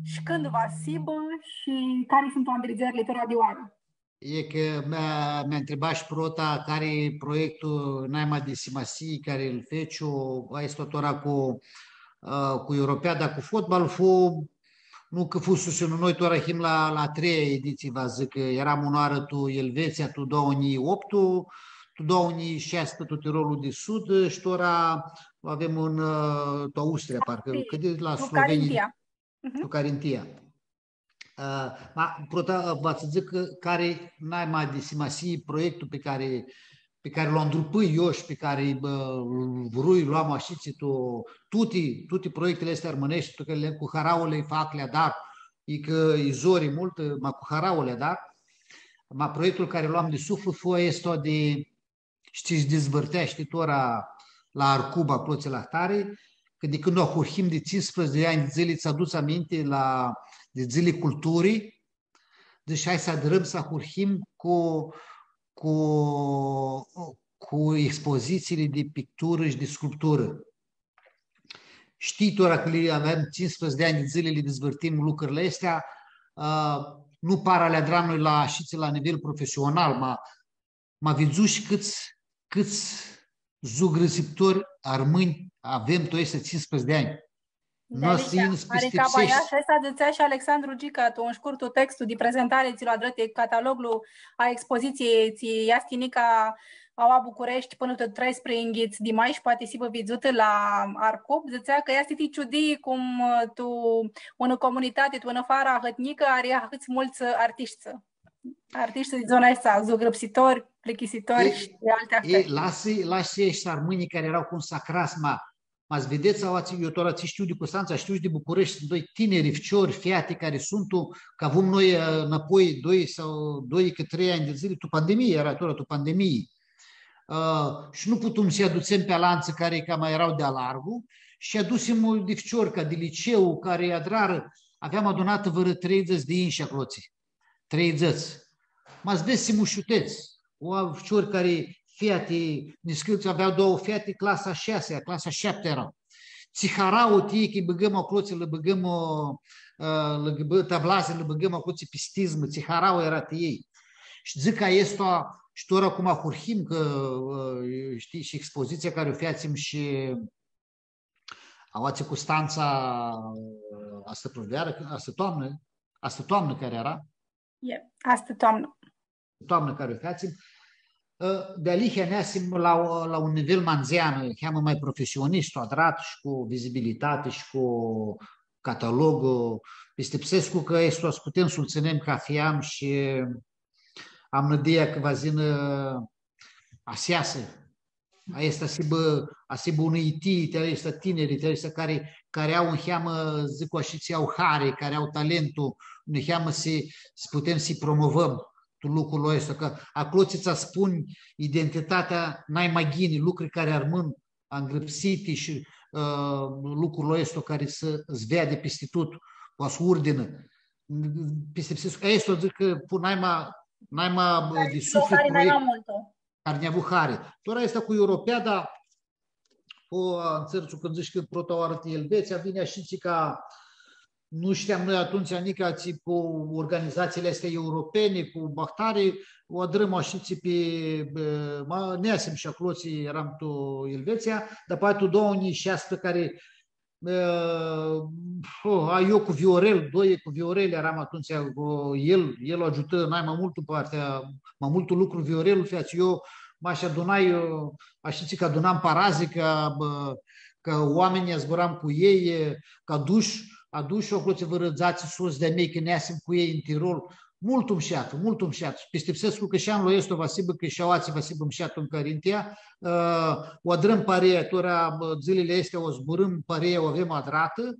și când Vasibă și care sunt andrizările radioare. E că mi-a întrebat și prota care e proiectul Naima de Simasi, care îl feciu, a este ora cu Europeada, cu fotbal, nu că fu susținut noi, tu rahim la treia ediție, va zic, că eram onoară tu Elveția, tu 2008, tu 2006, tu Tirolul de Sud și ora avem în Austria, parcă, cât de la Slovenia, tu Carintia. Vă să zic care n-ai mai de simasi proiectul pe care l-am îndrupit eu și pe care vrui luam așiți tu toate proiectele astea armânești că le cu haraule fac le dar e că izori mult ma cu haraule dar ma proiectul care luam de suflet foi este de știți dezvârtește tora la Arcuba ploțe la tare că de când o hurhim de 15 de ani de zile ți-a dus aminte de zile culturii, deci hai să adărăm să hurhim cu expozițiile de pictură și de sculptură. Știi tu, că le avem 15 de ani de zile, le dezvârtim lucrurile astea, nu paralea noi la așițe la nivel profesional, m-a văzut și câți zugrăsiptori armâni avem tu este 15 de ani. Adică baiașa asta dățea și Alexandru Gica, tu în scurtul textul de prezentare ți l-a drăte catalogul a expoziției ți Iastinica a București până tot 13 inghiți de mai și poate si vă vizută la Arcub, dățea că este ti ciudii cum tu în comunitate, tu în afara hătnică are câți mulți artiști din zona asta, zugrăpsitori, plicisitori și alte aspecte. Lasă ești armânii care erau cum sacrasma. M-ați vedeți sau eu tot ați știu de Constanța, știu de București, sunt doi tineri ficiori, fiate care sunt, că avem noi înapoi 2 că 3 ani de zile, tu pandemie, era tu pandemie. Și nu putem să aducem pe alanță care cam mai erau de-a largul și adusem de ficiori ca de liceu, care adrar, aveam adunat vără 30 de inși acloții. 30. M-ați vezi simușuteți, o ficiori care fiate, niscâți aveau 2 fiate, clasa 6, clasa 7 erau. Țiharau tie că băgăm acolo, le băgăm tablaze, le băgăm acolo pistism, țiharau era ei. Și zic că este și tot acum hurhim că știi și expoziția care o fiațim și ați cu stanța asta ploveară, asta toamnă care era. Asta toamnă. Toamnă care o fiațim. De alicia neasim la un nivel manzean, cheamă mai profesionist, adrat și cu vizibilitate și cu catalogul. Pistepsescu că este să putem să-l ținem ca fiam și am nădeia că va zină asiasă. Asta asibă unui iti, asta tinerii, asta care au în cheamă, zic o și au hare, care au talentul, ne cheamă să putem să-i promovăm. Lucrul ăsta, că acolo ți-ți spun identitatea n-ai magini, lucruri care armân îngrăpsite și lucrul ăsta care să-ți vede peste tot, o surdină. Peste ăsta zic că n-ai mai de suflet proiect, care ne-a avut hare. Doar asta cu Europeada, în țărțul când zici că protoară Elveția, vine și ca nu știam noi atunci nica cu organizațiile astea europene, cu Bahtare, o adrăm așa pe neasim și acolo eram tu Elveția, dar pe tu 2006 care eu cu Viorel, 2 cu Viorel eram atunci, el ajută mai multul partea, mai multul lucru Viorelul, fiați eu m-aș adunai, așa că adunam parazi, că oamenii zburam cu ei, ca aduși o cloțe vărăzați sus de mei, că neasim cu ei în Tirol, mult umșat. Pistepsescu că și-am lui Esto Vasibă, că și-au ații Vasibă umșat în Carintia, o adrăm parea, tora zilele astea o zburăm parea, o avem adrată,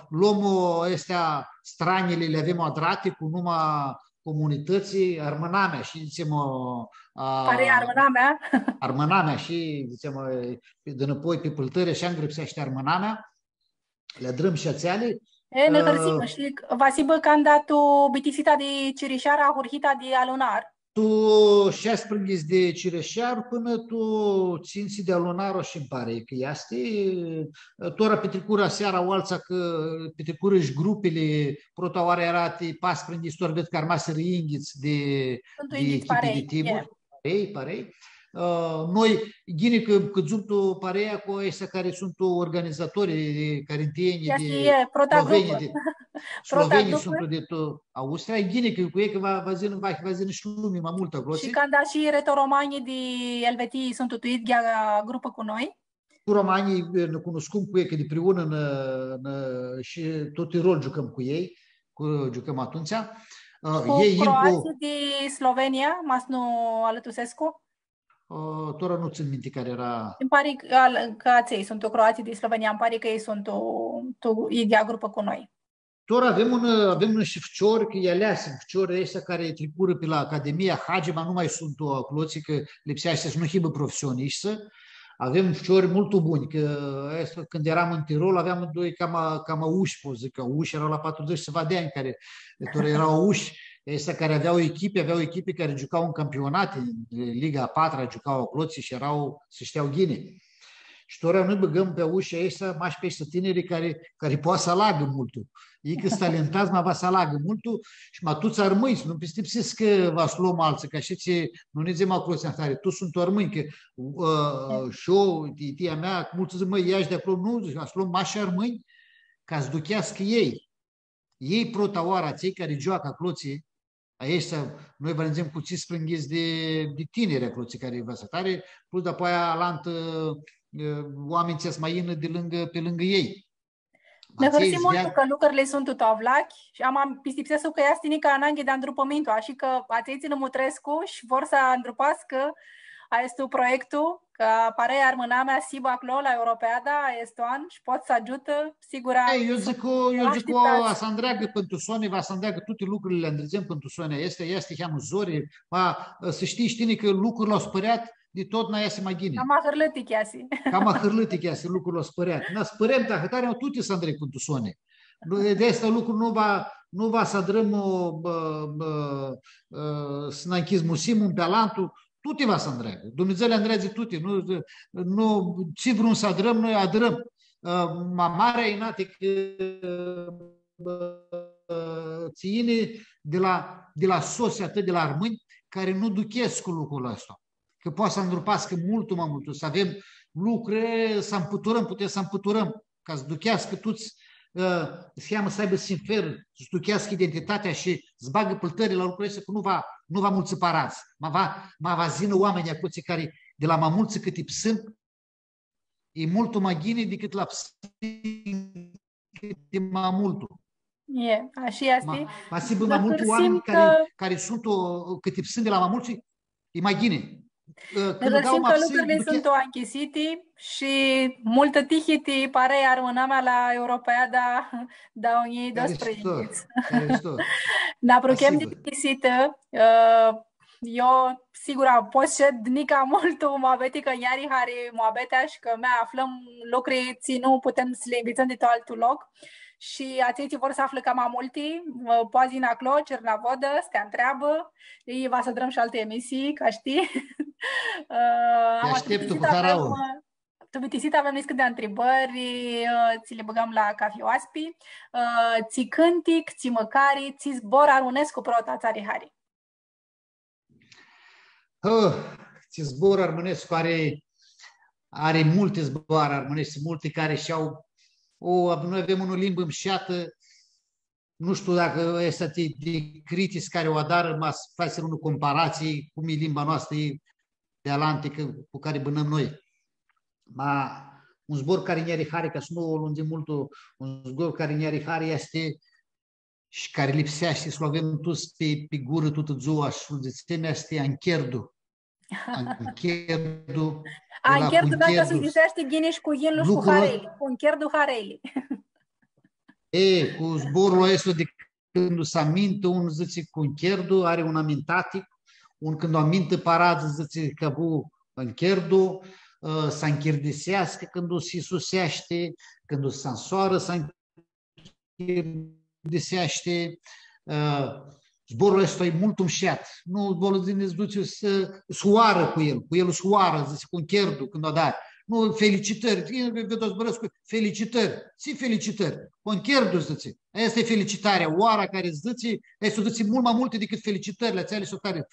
luăm astea stranile, le avem adrate cu numai comunității, armânamea și zicem parea armânamea și zicem de înapoi pe păltări și îngrăpsește armânamea. Le drăm și ațeale. Ne hărțim, știi, Vasibă când tu bitisita de Cirișara, hurhita de alunar. tu și-a sprânghis de Cireșar până tu ținți de Alunaro și îmi pare că este. Tora petrecura seara o alța că petrecură și grupele protoare arate pas sprânghis tor ved carmasă ringhiți de echipe de timuri. Parei. Noi, gine că zumtu pareia cu ăștia care sunt organizatorii, carinteni, de Slovenii sunt de Austria, gine că cu ei că va zine și lumii mai mult acolo. Și când și retoromanii de Elvetii sunt tutuit grupă cu noi. Cu romanii ne cunoscum cu ei, că de preună și tot rol jucăm cu ei, jucăm atunci. Cu croații de Slovenia, Masnu Alătusescu? Tora nu țin minte care era... Îmi pare că ei sunt croații din Slovenia, îmi pare că ei sunt o grupă cu noi. Tora avem un șifcior, că e aleasă șifciorii ăștia care tricură pe la Academia Hagema, nu mai sunt acolo, că lipsește să nu hibă profesioniști. Avem șifciori mult buni, că când eram în Tirol aveam doi cam uși, pot zic, că uși erau la 40 ceva de ani, care Tora erau uși. Ăștia care aveau echipe care jucau în campionate, în Liga a 4-a, jucau acolo și se știau ghine. Și tora noi băgăm pe ușa ăștia mași pe ăștia tineri care poate să alagă multul. Ei că sunt talentați, mai va să alagă multul și mă tuți armâni, să nu pistipsiți că va să luăm alții, că așa ce nu ne zim acolo să tare, tu sunt armâni, că și eu, tia mea, mulți zic, măi, iași de acolo, nu, să luăm mași armâni ca să duchească ei. Ei protaoara, cei care joacă acolo, aici noi vă cu ți sprânghiți de tineri acolo, care vă tare, plus după aia alant oameni ce mai ină pe lângă ei. Ne hărsim mult că lucrurile sunt tutovlachi și am pistipsescu că ea stinica ananghe de îndrupămintu, așa că aței țină mutrescu și vor să îndrupască este proiectul, că apare armâna mea Siba acolo la Europeada, este an și pot să ajută, sigur. Eu zic că să îndreagă pentru Sonia, va să îndreagă toate lucrurile, îndrăzem pentru Sonia. Este cheamă Zori, să știi că lucrurile au spăreat, de tot n-a iasă mai gine. Cam ahârlătic iasă. Cam ahârlătic iasă, lucrurile au spăreat. N-a spărem, dacă tare au toate să îndreagă pentru Sonia. De asta lucru nu va să adrăm să ne închizi musimul pe alantul, tuti va să îndreagă. Dumnezeu le îndreagă tuti. Nu, ce vrem să adrăm, noi adrăm. Marea inate că ține de la sosi atât de la armâni care nu duchesc cu lucrul ăsta. Că poate să îndrupească mult mai mult. Să avem lucruri, să împuturăm, putem să împuturăm, ca să duchească toți, să aibă sinfer, să duchească identitatea și să bagă păltării la lucrurile astea, că nu va mulți parați. Mă va zină oamenii acolo care de la mai mulți cât îi sunt, e mult mai ghine decât la cât e mai multul. Așa este. Mai mulți oameni care sunt cât îi sunt de la mai mulți, e mai ghine. Ne găsim că lucrurile sunt o închisite și multă tihiti pare armâna mea la Europeada da unii 12. Ne apropiăm de închisite. Eu, sigur, pot să dnica mult moabeti că iari hari moabetea și că mea aflăm lucruri ți nu putem să le invităm de tot altul loc. Și aceștia vor să află cam mai multe, poate în acolo, Cernavodă, stea întreabă, ei va să dăm și alte emisii, ca știi. Te așteptă cu haraul. Tu vitisit avem niscă de întrebări, ți le băgăm la cafioaspi, ți cântic, ți măcari, ți zbor armonescu prota țari hari. Ți zbor armonescu are multe zboare armonescu, multe care și-au noi avem o limbă îmșiată, nu știu dacă este de critici care o adară, mă face o comparație cum e limba noastră de alantică cu care bânăm noi. Un zbor care ne-are hari, ca să nu o lungim mult, un zbor care ne-are hari este și care lipsește, să-l avem toți pe gură toată ziua și ziceam, este Ancherdu. Ancherdu. Ancherdu, dacă se zicește ghiniș cu ghinluș cu hareli, cu Ancherdu hareli. Cu zborul ăsta de când se aminte, un zice cu Ancherdu, are un amintatic, când o aminte paradă zice că bu Ancherdu, să închirdisească când o se susește, când o se însoară să închirdisește. Zborul ăsta e mult umșat. Nu zborul din îți duce să soară cu el soară, zice, cu un cherdu când o dai. Nu, felicitări, felicitări, zi felicitări, cu un cherdu zice. Asta e felicitarea, oara care îți zice, asta o zice mult mai multe decât felicitările, ți-ale care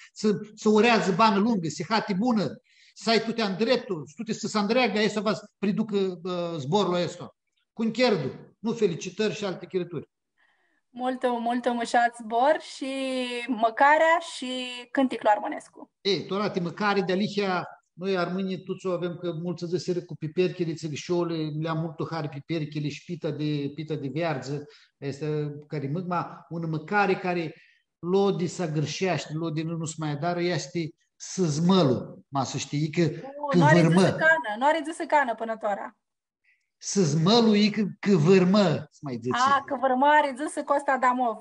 să urează bană lungă, sihati bună, să ai tutea în dreptul, să se întreagă, asta va priducă zborul ăsta. Cu un cherdu, nu felicitări și alte chirături. Mult mușat zbor și măcarea și cânticul armănescu. Torate măcare de alihia, noi armânii toți o avem că mulți zăseră cu piperchele, țăgășole, le-am mult ohare piperchele și pita de viarză, este care măgma, una măcare care lodi să gârșește, lodi nu se mai dară, este săzmălul, să știi, că vârmă. Nu are zis să cană până tora. Săzmălul e că vârmă, să mai zice. Că vârmă are zis să Costa Damov.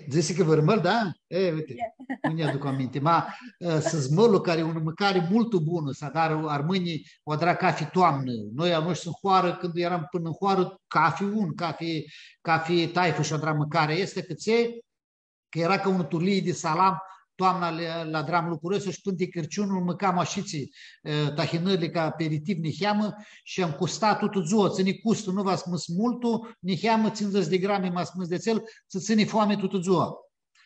Zice că vârmă, da? Uite, nu ne aduc aminte. Săzmălul care e o mâncare mult bună, să dar armânii o dra cafe toamnă. Noi al noștri în hoară, când eram până în hoară, cafe taifă și o dra mâncare. Este că era ca un turlie de salam, toamna la dram lucrurile și până de Crăciunul mâncam așiții tahinările ca aperitiv neheamă și am costat totul ziua, ține custul, nu v-a smâns multul, neheamă 50 de grame m-a smâns de țel, să ține foame totul ziua.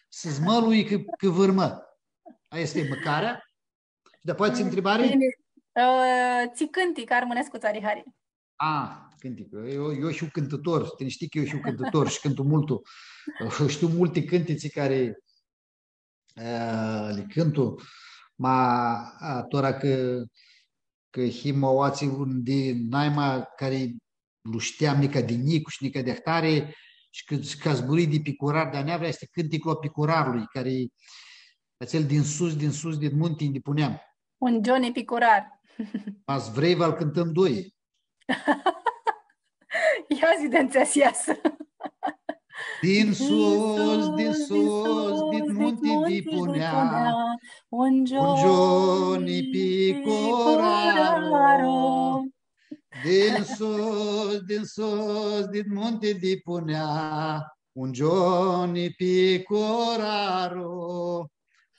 Să zmălui că vârmă. Aia este mâncarea. Și de apoi ți întrebare? Ți cântic armânescu țarihari. Cântic. Eu știu cântător. Te știi că eu știu cântător și cântul multul. Știu multe cântiții care le cântul, tora că himoații un de naima care lu știam nica de nicu și nica de ahtare și că zburi de picurar, dar neavea este cânticul picurarului, care e acel din sus, din munte, unde puneam. Un Johnny Picurar. Mas vrei val cântăm doi. Ia zi de înțesiasă. Din sus, din munte de punea, un Johnny Picoraro. Din sus, din munte de punea, un Johnny Picoraro.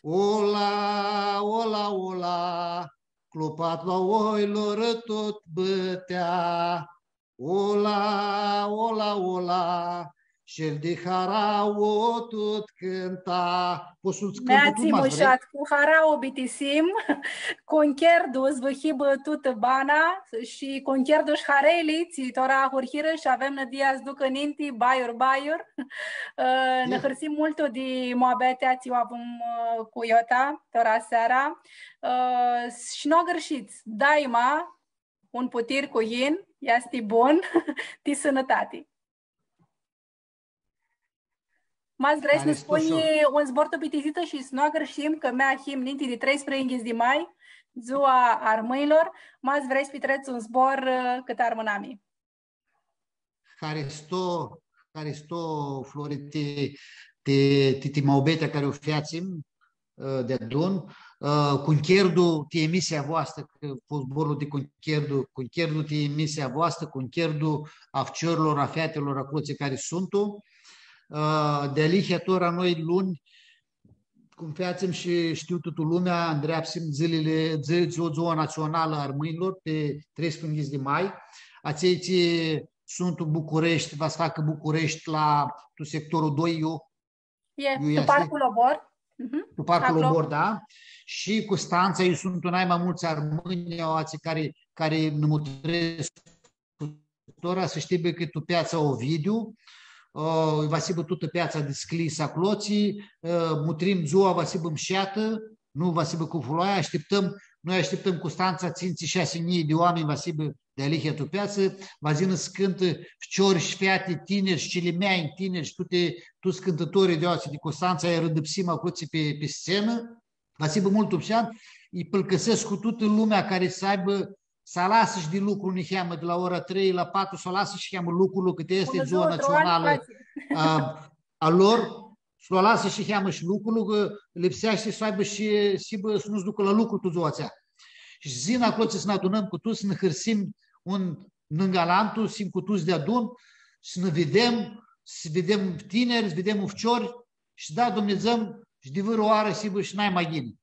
Ola, ola, ola, clopat la oilor tot bătea. Ola, ola, ola, și-l de harau tot cânta. Ne-ați mușat cu harau bitisim, concherdu zvăhibă tută bana și concherdu și hareli, ți tora hurhiră și avem nădia zducă ninti, baiur. Ne hărsim multă de moabetea, ți-o avem cu iota, tora seara. Și nu gărșiți, daima un putir cu hin, este bun, ti sănătate. Mas vrei să spui un zbor topitizită și să nu agărșim că mea him ninti de 13 de mai, ziua armâilor, mas vrei să pitreți un zbor cât armânami. Care sto florite te maubetea care o fiațim de adun, concherdu te emisia voastră, că zborul de concherdu te emisia voastră, concherdu a fciorilor, a featelor, a cloții care sunt de alihiatora noi luni, cum feațim și știu toată lumea, îndreapsim ziua națională a armânilor pe 13 de mai. Acei sunt în București, va să facă București la sectorul 2, pe Parcul Obor. Pe Parcul Obor, da. Și cu Stanța, eu sunt un mai mulți armâni, care nămutresc să știe că tu piața Ovidiu, va să toată piața desclisă a cloții, mutrim ziua va să mșeată, nu va să cu fuloaia, noi așteptăm cu Stanța ținții 6.000 de oameni va să de alihia tu piață, va zină să cântă fciori și feate tineri și cele mai tineri și toți cântătorii de oații de Constanța aia rădăpsim acloții pe scenă, va să mult obșan, îi pălcăsesc cu toată lumea care să aibă să lasă și de lucru neheamă de la ora 3 la 4, să lasă și cheamă lucrul cât este ziua națională a lor, să o lasă și cheamă și lucrul, că lipsește să aibă și să nu-ți ducă la lucru tu ziua aceea. Și zina acolo să ne adunăm cu toți, să ne hărsim un nângalantul, sim cu toți de adun, să vedem tineri, să vedem ufciori și da Dumnezeu și de vâroară sibă și n-ai magini.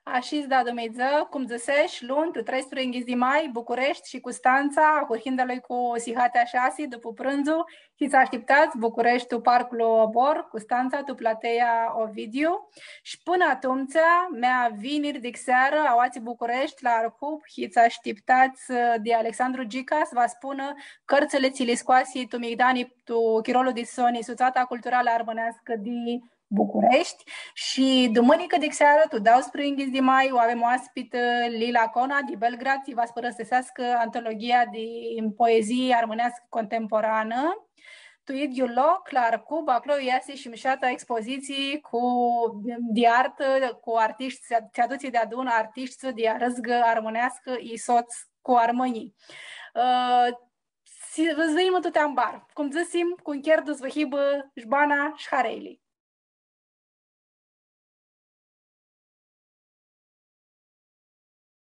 Așiz da Dumnezeu, cum zicești, luni, tu trei de mai, București și Constanța, curhindalui cu sihatea șasi, după prânzul, hiți așteptați, București, tu parcul Obor, Constanța, tu plateia Ovidiu, și până atunci, mea vineri de seară, auați București, la Arcup, hiți așteptați de Alexandru Gica, să vă spună cărțile ți le scoasi tu Migdani, tu Chirolul de Soni, Suțata Culturală Armânească de București și duminică de seară, tu dau spre de mai, o avem oaspită Lila Cona de Belgrad, și va spărăsească antologia de poezie armânească contemporană. Tu iei loc la Arcub, acolo iese și mișata expoziții de artă, cu artiști, ți aduce de adun artiști de răzgă armânească, i soț cu armânii. Vă zvăim tot ambar, cum zisim, cu încher de zvăhibă, jbana și hareli.